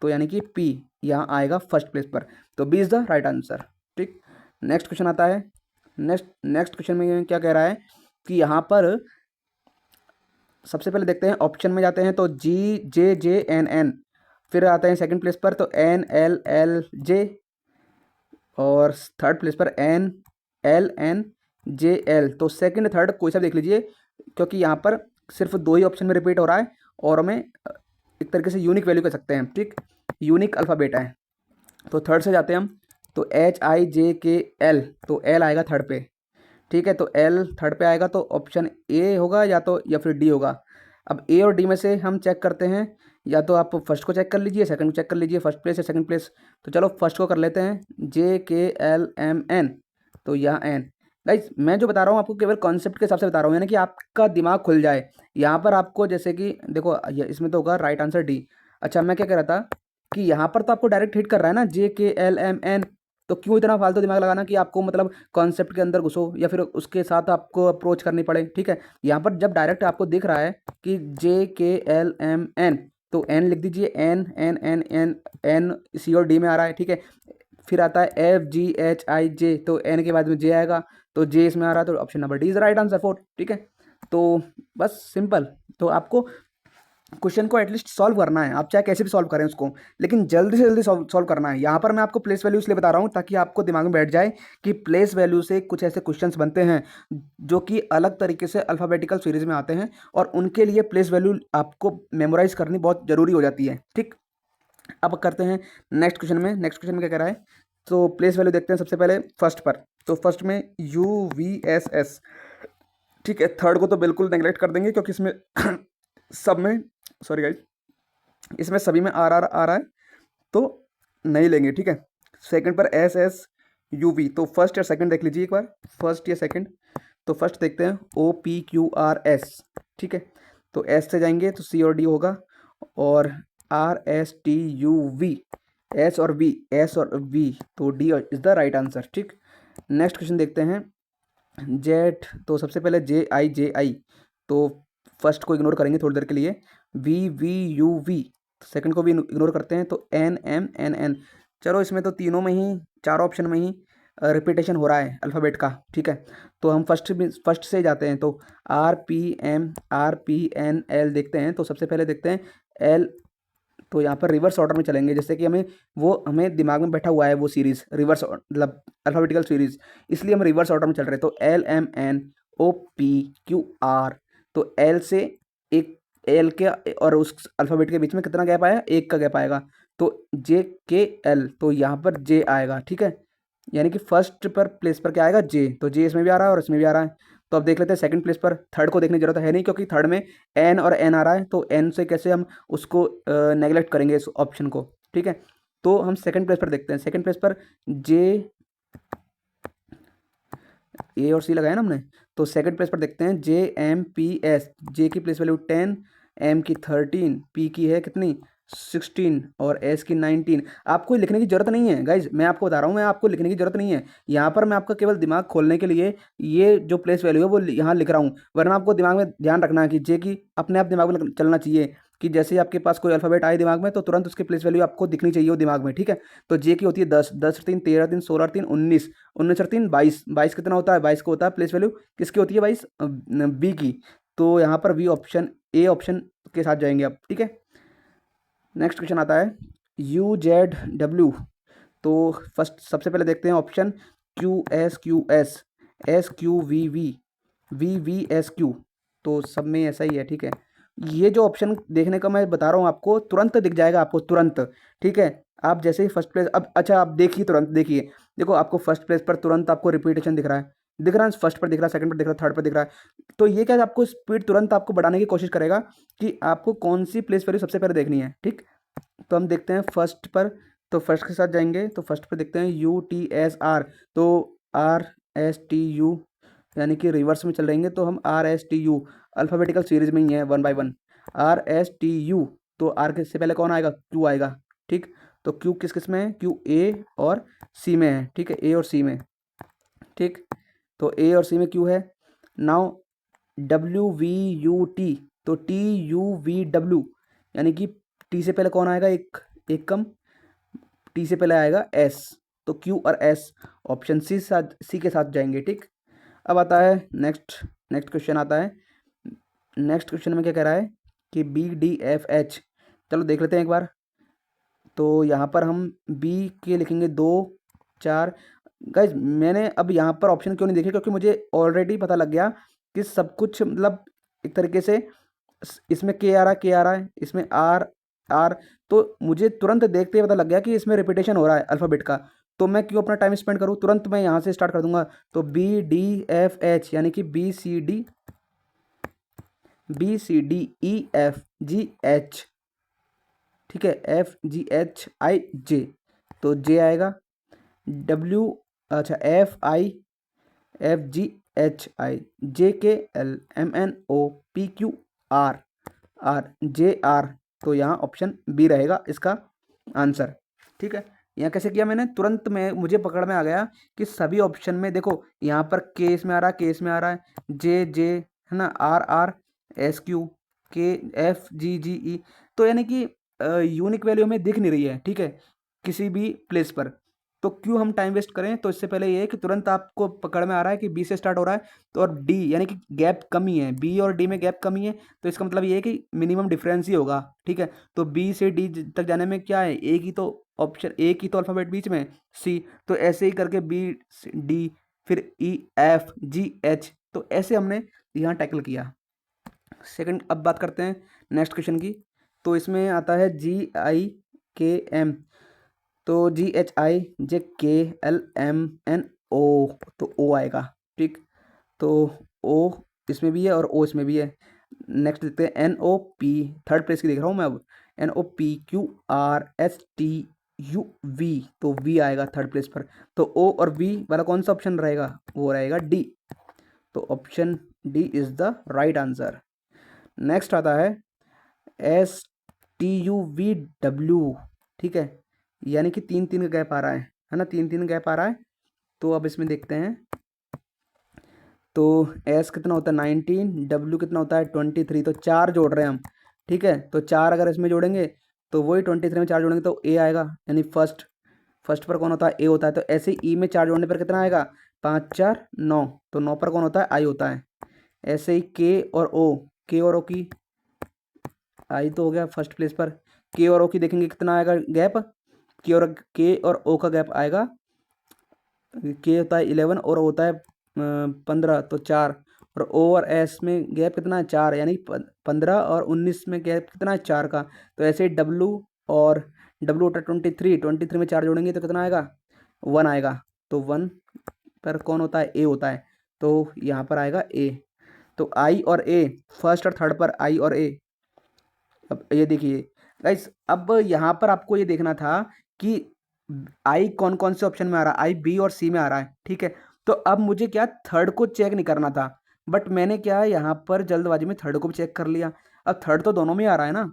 तो यानी कि पी यहाँ आएगा फर्स्ट प्लेस पर, तो B is the right answer. ठीक, नेक्स्ट क्वेश्चन आता है। नेक्स्ट क्वेश्चन में क्या कह रहा है कि यहाँ पर सबसे पहले देखते हैं, ऑप्शन में जाते हैं तो जी जे जे एन एन, फिर आते हैं सेकंड प्लेस पर तो एन एल एल जे, और थर्ड प्लेस पर N L N J L, तो सेकंड थर्ड कोई सा भी देख लीजिए, क्योंकि यहाँ पर सिर्फ दो ही ऑप्शन में रिपीट हो रहा है और हमें एक तरीके से यूनिक वैल्यू कह सकते हैं। ठीक, यूनिक अल्फ़ाबेट है, तो थर्ड से जाते हैं हम, तो H I J K L, तो एल आएगा थर्ड पे। ठीक है, तो एल थर्ड पे आएगा, तो ऑप्शन ए होगा या फिर डी होगा। अब ए और डी में से हम चेक करते हैं, या तो आप फर्स्ट को चेक कर लीजिए, सेकंड को चेक कर लीजिए, फर्स्ट प्लेस या सेकंड प्लेस। तो चलो फर्स्ट को कर लेते हैं, जे के एल एम एन, तो यहाँ एन। गाइज मैं जो बता रहा हूँ आपको केवल कॉन्सेप्ट के हिसाब से बता रहा हूँ, यानी कि आपका दिमाग खुल जाए। यहाँ पर आपको जैसे कि देखो इसमें तो होगा राइट आंसर डी। अच्छा मैं क्या कह रहा था कि यहाँ पर तो आपको डायरेक्ट हिट कर रहा है ना, जे के एल एम एन, तो क्यों इतना फालतू दिमाग लगाना कि आपको मतलब कॉन्सेप्ट के अंदर घुसो या फिर उसके साथ आपको अप्रोच करनी पड़े। ठीक है, यहाँ पर जब डायरेक्ट आपको दिख रहा है कि J K L M N, तो एन लिख दीजिए, N N N N N C और डी में आ रहा है। ठीक है, फिर आता है एफ जी एच आई जे, तो एन के बाद में जे आएगा, तो जे इसमें आ रहा है, तो option number D is right answer four. ठीक है, तो बस सिंपल, तो आपको क्वेश्चन को एटलीस्ट सॉल्व करना है, आप चाहे कैसे भी सॉल्व करें उसको, लेकिन जल्दी से जल्दी सॉल्व करना है। यहाँ पर मैं आपको प्लेस वैल्यू इसलिए बता रहा हूँ ताकि आपको दिमाग में बैठ जाए कि प्लेस वैल्यू से कुछ ऐसे क्वेश्चंस बनते हैं जो कि अलग तरीके से अल्फ़ाबेटिकल सीरीज में आते हैं, और उनके लिए प्लेस वैल्यू आपको मेमोराइज करनी बहुत ज़रूरी हो जाती है। ठीक, अब करते हैं नेक्स्ट क्वेश्चन में। नेक्स्ट क्वेश्चन में क्या कह रहा है, तो प्लेस वैल्यू देखते हैं सबसे पहले फर्स्ट पर, तो फर्स्ट में यू वी एस एस। ठीक है, थर्ड को तो बिल्कुल नेगलेक्ट कर देंगे क्योंकि इसमें सब में, सॉरी गाइज, इसमें सभी में आर आर आ रहा है, तो नहीं लेंगे। ठीक है, सेकंड पर एस एस यू वी, तो फर्स्ट या सेकंड देख लीजिए एक बार, फर्स्ट या सेकंड। तो फर्स्ट देखते हैं O P Q R S. ठीक है, तो एस से जाएंगे तो सी और डी होगा, और R S T U V, S और वी, तो D is the right answer. ठीक, नेक्स्ट क्वेश्चन देखते हैं, जेड, तो सबसे पहले जे आई, तो फर्स्ट को इग्नोर करेंगे थोड़ी देर के लिए, V V U V, second को भी इग्नोर करते हैं, तो एन एम एन एन। चलो इसमें तो तीनों में ही, चारों ऑप्शन में ही रिपीटेशन हो रहा है अल्फ़ाबेट का। ठीक है, तो हम फर्स्ट से जाते हैं, तो आर पी एन एल देखते हैं, तो सबसे पहले देखते हैं एल, तो यहाँ पर रिवर्स ऑर्डर में चलेंगे, जैसे कि हमें दिमाग में बैठा हुआ है वो सीरीज़, रिवर्स मतलब अल्फ़ाबेटिकल सीरीज़, इसलिए हम रिवर्स ऑर्डर में चल रहे हैं। तो L M N O P Q R, तो एल से एक, एल के और उस अल्फ़ाबेट के बीच में कितना गैप आया, एक का गैप आएगा, तो जे के एल, तो यहाँ पर जे आएगा। ठीक है, यानी कि फर्स्ट पर प्लेस पर क्या आएगा, जे, तो जे इसमें भी आ रहा है और इसमें भी आ रहा है। तो अब देख लेते हैं सेकंड प्लेस पर, थर्ड को देखने की जरूरत है नहीं क्योंकि थर्ड में एन और एन आ रहा है, तो एन से कैसे हम उसको नेगलेक्ट करेंगे इस ऑप्शन को। ठीक है, तो हम सेकंड प्लेस पर देखते हैं, सेकंड प्लेस पर जे, ए और सी लगाया ना हमने, तो सेकंड प्लेस पर देखते हैं जे एम पी एस, जे की प्लेस वैल्यू 10, एम की 13, पी की है कितनी 16 और एस की 19। आपको लिखने की जरूरत नहीं है गाइज, मैं आपको बता रहा हूँ, मैं आपको लिखने की जरूरत नहीं है। यहाँ पर मैं आपका केवल दिमाग खोलने के लिए ये जो प्लेस वैल्यू है वो यहाँ लिख रहा हूँ, वरना आपको दिमाग में ध्यान रखना है कि जे की अपने आप दिमाग में चलना चाहिए, कि जैसे ही आपके पास कोई अल्फ़ाबेट आए दिमाग में तो तुरंत उसकी प्लेस वैल्यू आपको दिखनी चाहिए वो दिमाग में। ठीक है, तो जे की होती है 10, 10 और 3 13, 3 16 और 3 19, 19 और 3 22, 22 कितना होता है, 22 को होता है प्लेस वैल्यू किसकी होती है, 22 बी की। तो यहाँ पर बी ऑप्शन, ए ऑप्शन के साथ जाएंगे आप। ठीक है, नेक्स्ट क्वेश्चन आता है यू जेड डब्ल्यू, तो फर्स्ट सबसे पहले देखते हैं option Q S, S Q V V S Q, तो सब में ऐसा ही है। ठीक है, ये जो ऑप्शन देखने का मैं बता रहा हूँ आपको, तुरंत दिख जाएगा आपको तुरंत। ठीक है, आप जैसे ही फर्स्ट प्लेस, अब अच्छा आप देखिए, तुरंत देखिए, देखो आपको फर्स्ट प्लेस पर तुरंत आपको रिपीटेशन दिख रहा है, फर्स्ट पर दिख रहा है, सेकंड पर दिख रहा है, थर्ड पर दिख रहा है, तो ये क्या है, आपको स्पीड तुरंत आपको बढ़ाने की कोशिश करेगा कि आपको कौन सी प्लेस वैल्यू सबसे पहले देखनी है। ठीक, तो हम देखते हैं फर्स्ट पर, तो फर्स्ट के साथ जाएंगे, तो फर्स्ट पर देखते हैं यू टी एस आर, तो आर एस टी यू, यानी कि रिवर्स में चल रहेंगे तो हम RSTU अल्फ़ाबेटिकल सीरीज में ही है 1 बाय 1 RSTU। तो आर के से पहले कौन आएगा? Q आएगा। ठीक, तो Q किस किस में है? Q A और C में है। ठीक है, A और C में। ठीक, तो A और C में Q है। नाउ WVUT, तो TUVW, यानी कि T से पहले कौन आएगा? एक कम, T से पहले आएगा S, तो Q और S ऑप्शन सी के साथ जाएंगे। ठीक, अब आता है नेक्स्ट क्वेश्चन आता है। नेक्स्ट क्वेश्चन में क्या कह रहा है कि BDFH। चलो देख लेते हैं एक बार। तो यहाँ पर हम बी के लिखेंगे 2 4। गाइज मैंने अब यहाँ पर ऑप्शन क्यों नहीं देखे, क्योंकि मुझे ऑलरेडी पता लग गया कि सब कुछ मतलब एक तरीके से इसमें के आ रहा है, के आ रहा है, इसमें आर आर, तो मुझे तुरंत देखते ही पता लग गया कि इसमें रिपीटेशन हो रहा है अल्फ़ाबेट का। तो मैं क्यों अपना टाइम स्पेंड करूँ, तुरंत मैं यहाँ से स्टार्ट कर दूंगा। तो BDFH यानी कि BCDEFGH। ठीक है, FGHIJ, तो जे आएगा। डब्ल्यू, अच्छा FIFGHI, JKLMNOPQR आर, JR, तो यहाँ ऑप्शन बी रहेगा इसका आंसर। ठीक है, यहाँ कैसे किया मैंने, तुरंत में मुझे पकड़ में आ गया कि सभी ऑप्शन में देखो यहाँ पर केस में आ रहा है, केस में आ रहा है, जे है ना, RR SQ, KFGGE, तो यानी कि यूनिक वैल्यू हमें दिख नहीं रही है। ठीक है, किसी भी प्लेस पर, तो क्यों हम टाइम वेस्ट करें। तो इससे पहले ये है कि तुरंत आपको पकड़ में आ रहा है कि बी से स्टार्ट हो रहा है, तो और डी यानी कि गैप कमी है, बी और डी में गैप कमी है, तो इसका मतलब ये है कि मिनिमम डिफरेंस ही होगा। ठीक है, तो बी से डी तक जाने में क्या है, एक ही तो ऑप्शन, एक ही तो अल्फ़ाबेट बीच में, सी, तो ऐसे ही करके बी डी, फिर EFGH, तो ऐसे हमने यहाँ टैकल किया। सेकंड, अब बात करते हैं नेक्स्ट क्वेश्चन की। तो इसमें आता है GIKM, तो GHIJKLMNO, तो ओ आएगा। ठीक, तो ओ इसमें भी है और ओ इसमें भी है। नेक्स्ट देखते हैं NOP, थर्ड प्लेस की देख रहा हूँ मैं अब। NOPQRSTUV, तो वी आएगा थर्ड प्लेस पर। तो ओ और वी वाला कौन सा ऑप्शन रहेगा, वो रहेगा डी, तो option D is the right answer. Next आता है STUVW। ठीक है, यानी कि 3 3 का गैप आ रहा है ना, 3 3 गैप आ रहा है। तो अब इसमें देखते हैं, तो S कितना होता है 19, W कितना होता है 23, तो 4 जोड़ रहे हैं हम। ठीक है, तो 4 अगर इसमें जोड़ेंगे तो वही 23 में 4 जोड़ेंगे तो A आएगा, यानी फर्स्ट पर कौन होता है, A होता है। तो ऐसे ही E में 4 जोड़ने पर कितना आएगा, 5 4 9, तो 9 पर कौन होता है, I होता है। ऐसे ही K और O की, I तो हो गया फर्स्ट प्लेस पर। K और O की देखेंगे कितना आएगा गैप, K और O का गैप आएगा, K होता है 11 और O होता है 15, तो 4, और O और S में गैप कितना है, 4, यानी 15 और 19 में गैप कितना है, 4 का। तो ऐसे ही W होता है 23 में 4 जोड़ेंगे तो कितना आएगा, 1 आएगा। तो 1 पर कौन होता है, A होता है, तो यहाँ पर आएगा A। तो I और A, फर्स्ट और थर्ड पर I और A। अब ये देखिए गाइस, अब यहाँ पर आपको ये देखना था कि आई कौन कौन से ऑप्शन में आ रहा है, आई बी और सी में आ रहा है। ठीक है, तो अब मुझे क्या थर्ड को चेक नहीं करना था, बट मैंने क्या यहाँ पर जल्दबाजी में थर्ड को भी चेक कर लिया। अब थर्ड तो दोनों में आ रहा है ना,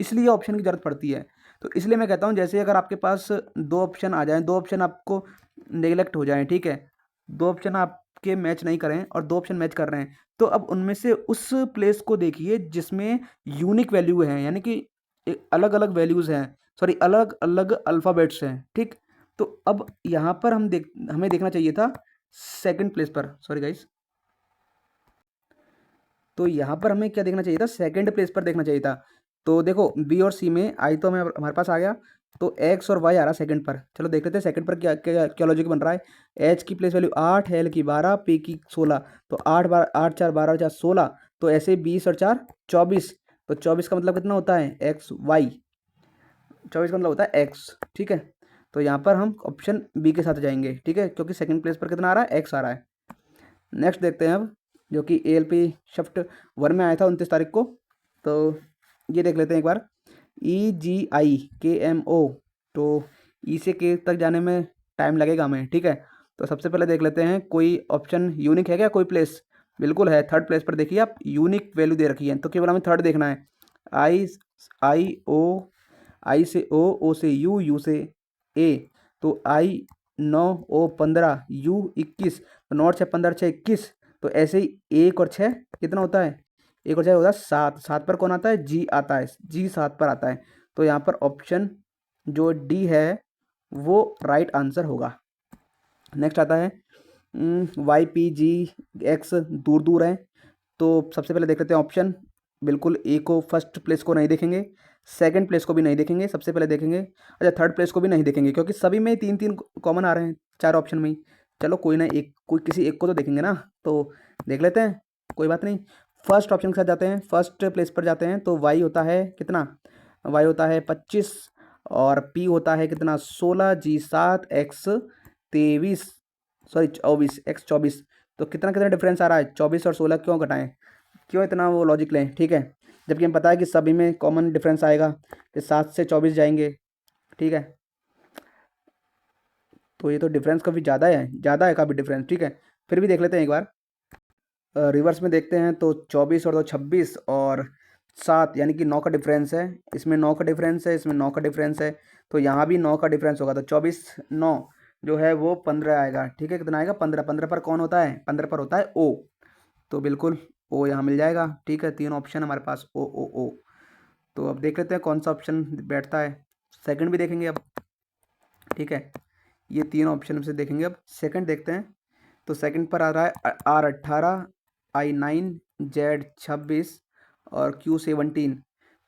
इसलिए ऑप्शन की जरूरत पड़ती है। तो इसलिए मैं कहता हूँ, जैसे अगर आपके पास 2 ऑप्शन आ जाएं, 2 ऑप्शन आपको नेगलेक्ट हो जाएं, ठीक है, 2 ऑप्शन आपके मैच नहीं करें और 2 ऑप्शन मैच कर रहे हैं, तो अब उनमें से उस प्लेस को देखिए जिसमें यूनिक वैल्यू है, यानी कि अलग अलग वैल्यूज़ हैं, सॉरी अलग अलग अल्फ़ाबेट्स हैं। ठीक, तो अब यहाँ पर हमें देखना चाहिए था सेकंड प्लेस पर, सॉरी गाइस, तो यहाँ पर हमें क्या देखना चाहिए था, सेकंड प्लेस पर देखना चाहिए था। तो देखो बी और सी में आई तो हमारे पास आ गया, तो एक्स और वाई आ रहा सेकंड पर। चलो देख लेते हैं सेकंड पर क्या क्या क्या लॉजिक बन रहा है। एच की प्लेस वैल्यू 8, एल की 12, पी की 16, तो 8 4 12 4 16, तो ऐसे 20 और 4 24, तो 24 का मतलब कितना होता है, एक्स वाई, 24 का मतलब होता है एक्स। ठीक है, तो यहाँ पर हम ऑप्शन बी के साथ जाएंगे। ठीक है, क्योंकि सेकंड प्लेस पर कितना आ रहा है, एक्स आ रहा है। नेक्स्ट देखते हैं अब, जो कि ALP शिफ्ट 1 में आया था 29 तारीख को। तो ये देख लेते हैं एक बार, EGIKMO, तो ई से के तक जाने में टाइम लगेगा हमें। ठीक है, तो सबसे पहले देख लेते हैं कोई ऑप्शन यूनिक है क्या, कोई प्लेस? बिल्कुल है, थर्ड प्लेस पर देखिए आप, यूनिक वैल्यू दे रखी है, तो केवल हमें थर्ड देखना है। आई आई ओ, आई से ओ से यू से ए, तो आई 9 ओ 15 यू 21, तो 9 6 15 6 21, तो ऐसे ही 1 और 6 कितना होता है, 1 और 6 होता है 7, 7 पर कौन आता है, जी आता है, जी 7 पर आता है, तो यहाँ पर ऑप्शन जो डी है वो राइट आंसर होगा। नेक्स्ट आता है वाई पी जी एक्स, दूर दूर है, तो सबसे पहले देख लेते हैं ऑप्शन। बिल्कुल ए को, फर्स्ट प्लेस को नहीं देखेंगे, सेकंड प्लेस को भी नहीं देखेंगे, सबसे पहले देखेंगे, अच्छा थर्ड प्लेस को भी नहीं देखेंगे क्योंकि सभी में 3 3 कॉमन आ रहे हैं, 4 ऑप्शन में ही। चलो कोई ना, एक कोई किसी एक को तो देखेंगे ना, तो देख लेते हैं, कोई बात नहीं। फर्स्ट ऑप्शन के साथ जाते हैं, फर्स्ट प्लेस पर जाते हैं, तो वाई होता है कितना, वाई होता है 25, और पी होता है कितना 16, जी 7, एक्स 23, सॉरी 24, एक्स 24, तो कितना कितना डिफरेंस आ रहा है, 24 और 16 क्यों घटाएं, क्यों इतना वो लॉजिक लें, ठीक है, जबकि हमें पता है कि सभी में कॉमन डिफरेंस आएगा कि 7 से 24 जाएंगे, ठीक है, तो ये तो डिफरेंस काफ़ी ज़्यादा है काफ़ी डिफरेंस, ठीक है, फिर भी देख लेते हैं एक बार। रिवर्स में देखते हैं तो 24 और 2 26 और 7 यानी कि 9 का डिफरेंस है, इसमें 9 का डिफरेंस है, इसमें 9 का डिफरेंस है, तो यहाँ भी 9 का डिफरेंस होगा, तो 24 9 जो है वो 15 आएगा, ठीक है, कितना आएगा 15, 15 पर कौन होता है, 15 पर होता है ओ, तो बिल्कुल ओ यहाँ मिल जाएगा, ठीक है, 3 ऑप्शन हमारे पास ओ ओ ओ। तो अब देख लेते हैं कौन सा ऑप्शन बैठता है, सेकंड भी देखेंगे अब, ठीक है, ये 3 ऑप्शन में से देखेंगे, अब सेकंड देखते हैं, तो सेकंड पर आ रहा है आर 18, आई 9, जेड 26 और क्यू 17,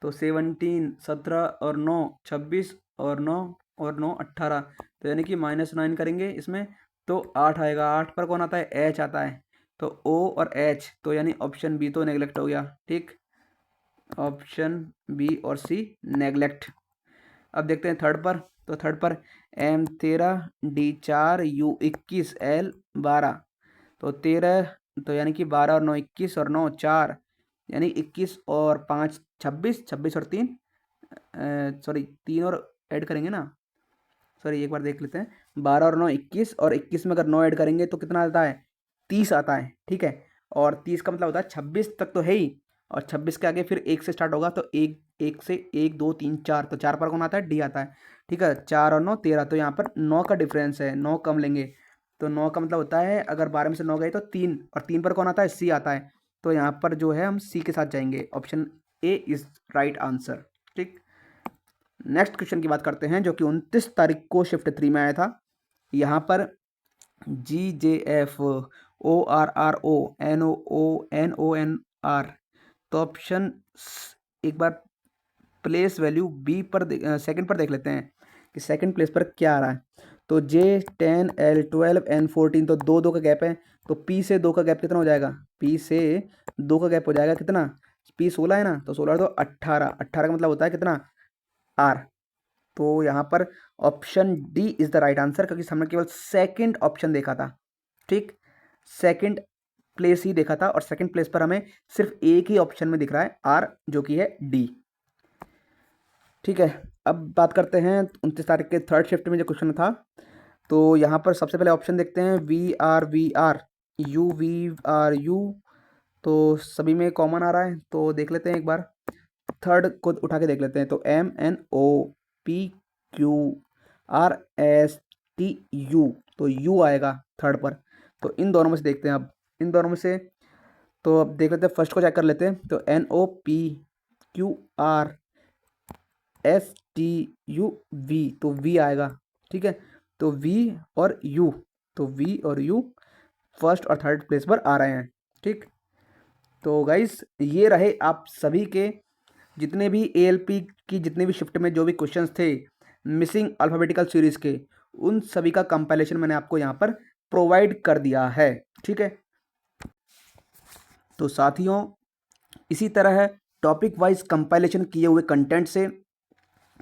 तो 17 17 और 9 26 और 9 और 9 18, तो यानी कि -9 करेंगे इसमें, तो 8 आएगा, 8 पर कौन आता है, एच आता है, तो ओ और एच, तो यानी ऑप्शन बी तो नेगलेक्ट हो गया, ठीक, ऑप्शन बी और सी नेगलेक्ट। अब देखते हैं थर्ड पर, तो थर्ड पर एम 13, डी 4, यू 21, एल 12, तो 13, तो यानी कि 12 और 9 21 और 9 4, यानी 21 और 5 26, 26 और 3, सॉरी 3 और ऐड करेंगे ना, सॉरी एक बार देख लेते हैं, 12 और 9 21, और 21 में अगर 9 ऐड करेंगे तो कितना आता है, 30 आता है, ठीक है, और 30 का मतलब होता है 26 तक तो है ही, और 26 के आगे फिर 1 से स्टार्ट होगा, तो एक एक से 1 2 3 4, तो 4 पर कौन आता है, डी आता है, ठीक है, 4 और 9 13, तो यहाँ पर 9 का डिफरेंस है, 9 कम लेंगे, तो 9 का मतलब होता है अगर 12 में से 9 गए तो 3, और 3 पर कौन आता है, सी आता है, तो यहाँ पर जो है हम सी के साथ जाएंगे, option A is right answer, ठीक। नेक्स्ट क्वेश्चन की बात करते हैं जो कि 29 तारीख को शिफ्ट 3 में आया था। यहाँ पर G J F O R R O N O N R, तो ऑप्शन एक बार प्लेस वैल्यू बी पर सेकंड पर देख लेते हैं कि सेकंड प्लेस पर क्या आ रहा है, तो जे 10 एल 12 एन 14, तो 2 2 का गैप है, तो पी से 2 का गैप कितना हो जाएगा, पी से 2 का गैप हो जाएगा कितना, पी 16 है ना, तो 16 तो 18, 18 का मतलब होता है कितना, आर, तो यहाँ पर option D is the right answer, क्योंकि हमने केवल सेकंड ऑप्शन देखा था, ठीक, सेकंड प्लेस ही देखा था, और सेकंड प्लेस पर हमें सिर्फ एक ही ऑप्शन में दिख रहा है आर, जो कि है डी, ठीक है। अब बात करते हैं 29 तारीख के थर्ड शिफ्ट में जो क्वेश्चन था, तो यहाँ पर सबसे पहले ऑप्शन देखते हैं वी आर यू, तो सभी में कॉमन आ रहा है, तो देख लेते हैं एक बार, थर्ड को उठा के देख लेते हैं, तो M N O P Q R S T U, तो यू आएगा थर्ड पर, तो इन दोनों में से देखते हैं, अब इन दोनों में से, तो अब देख लेते हैं, फर्स्ट को चेक कर लेते हैं, तो N O P Q R S T U V, तो वी आएगा, ठीक है, तो वी और यू, तो वी और यू फर्स्ट और थर्ड प्लेस पर आ रहे हैं, ठीक। तो गाइस ये रहे आप सभी के जितने भी एएलपी की जितने भी शिफ्ट में जो भी क्वेश्चंस थे मिसिंग अल्फ़ाबेटिकल सीरीज के, उन सभी का कंपाइलेशन मैंने आपको यहाँ पर प्रोवाइड कर दिया है, ठीक है। तो साथियों इसी तरह टॉपिक वाइज कंपाइलेशन किए हुए कंटेंट से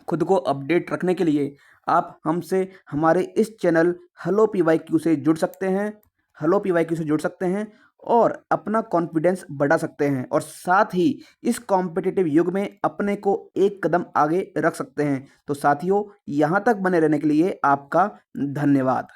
खुद को अपडेट रखने के लिए आप हमसे हमारे इस चैनल हेलो पीवाईक्यू से जुड़ सकते हैं, हेलो पीवाईक्यू से जुड़ सकते हैं और अपना कॉन्फिडेंस बढ़ा सकते हैं, और साथ ही इस कॉम्पिटिटिव युग में अपने को एक कदम आगे रख सकते हैं। तो साथियों यहाँ तक बने रहने के लिए आपका धन्यवाद।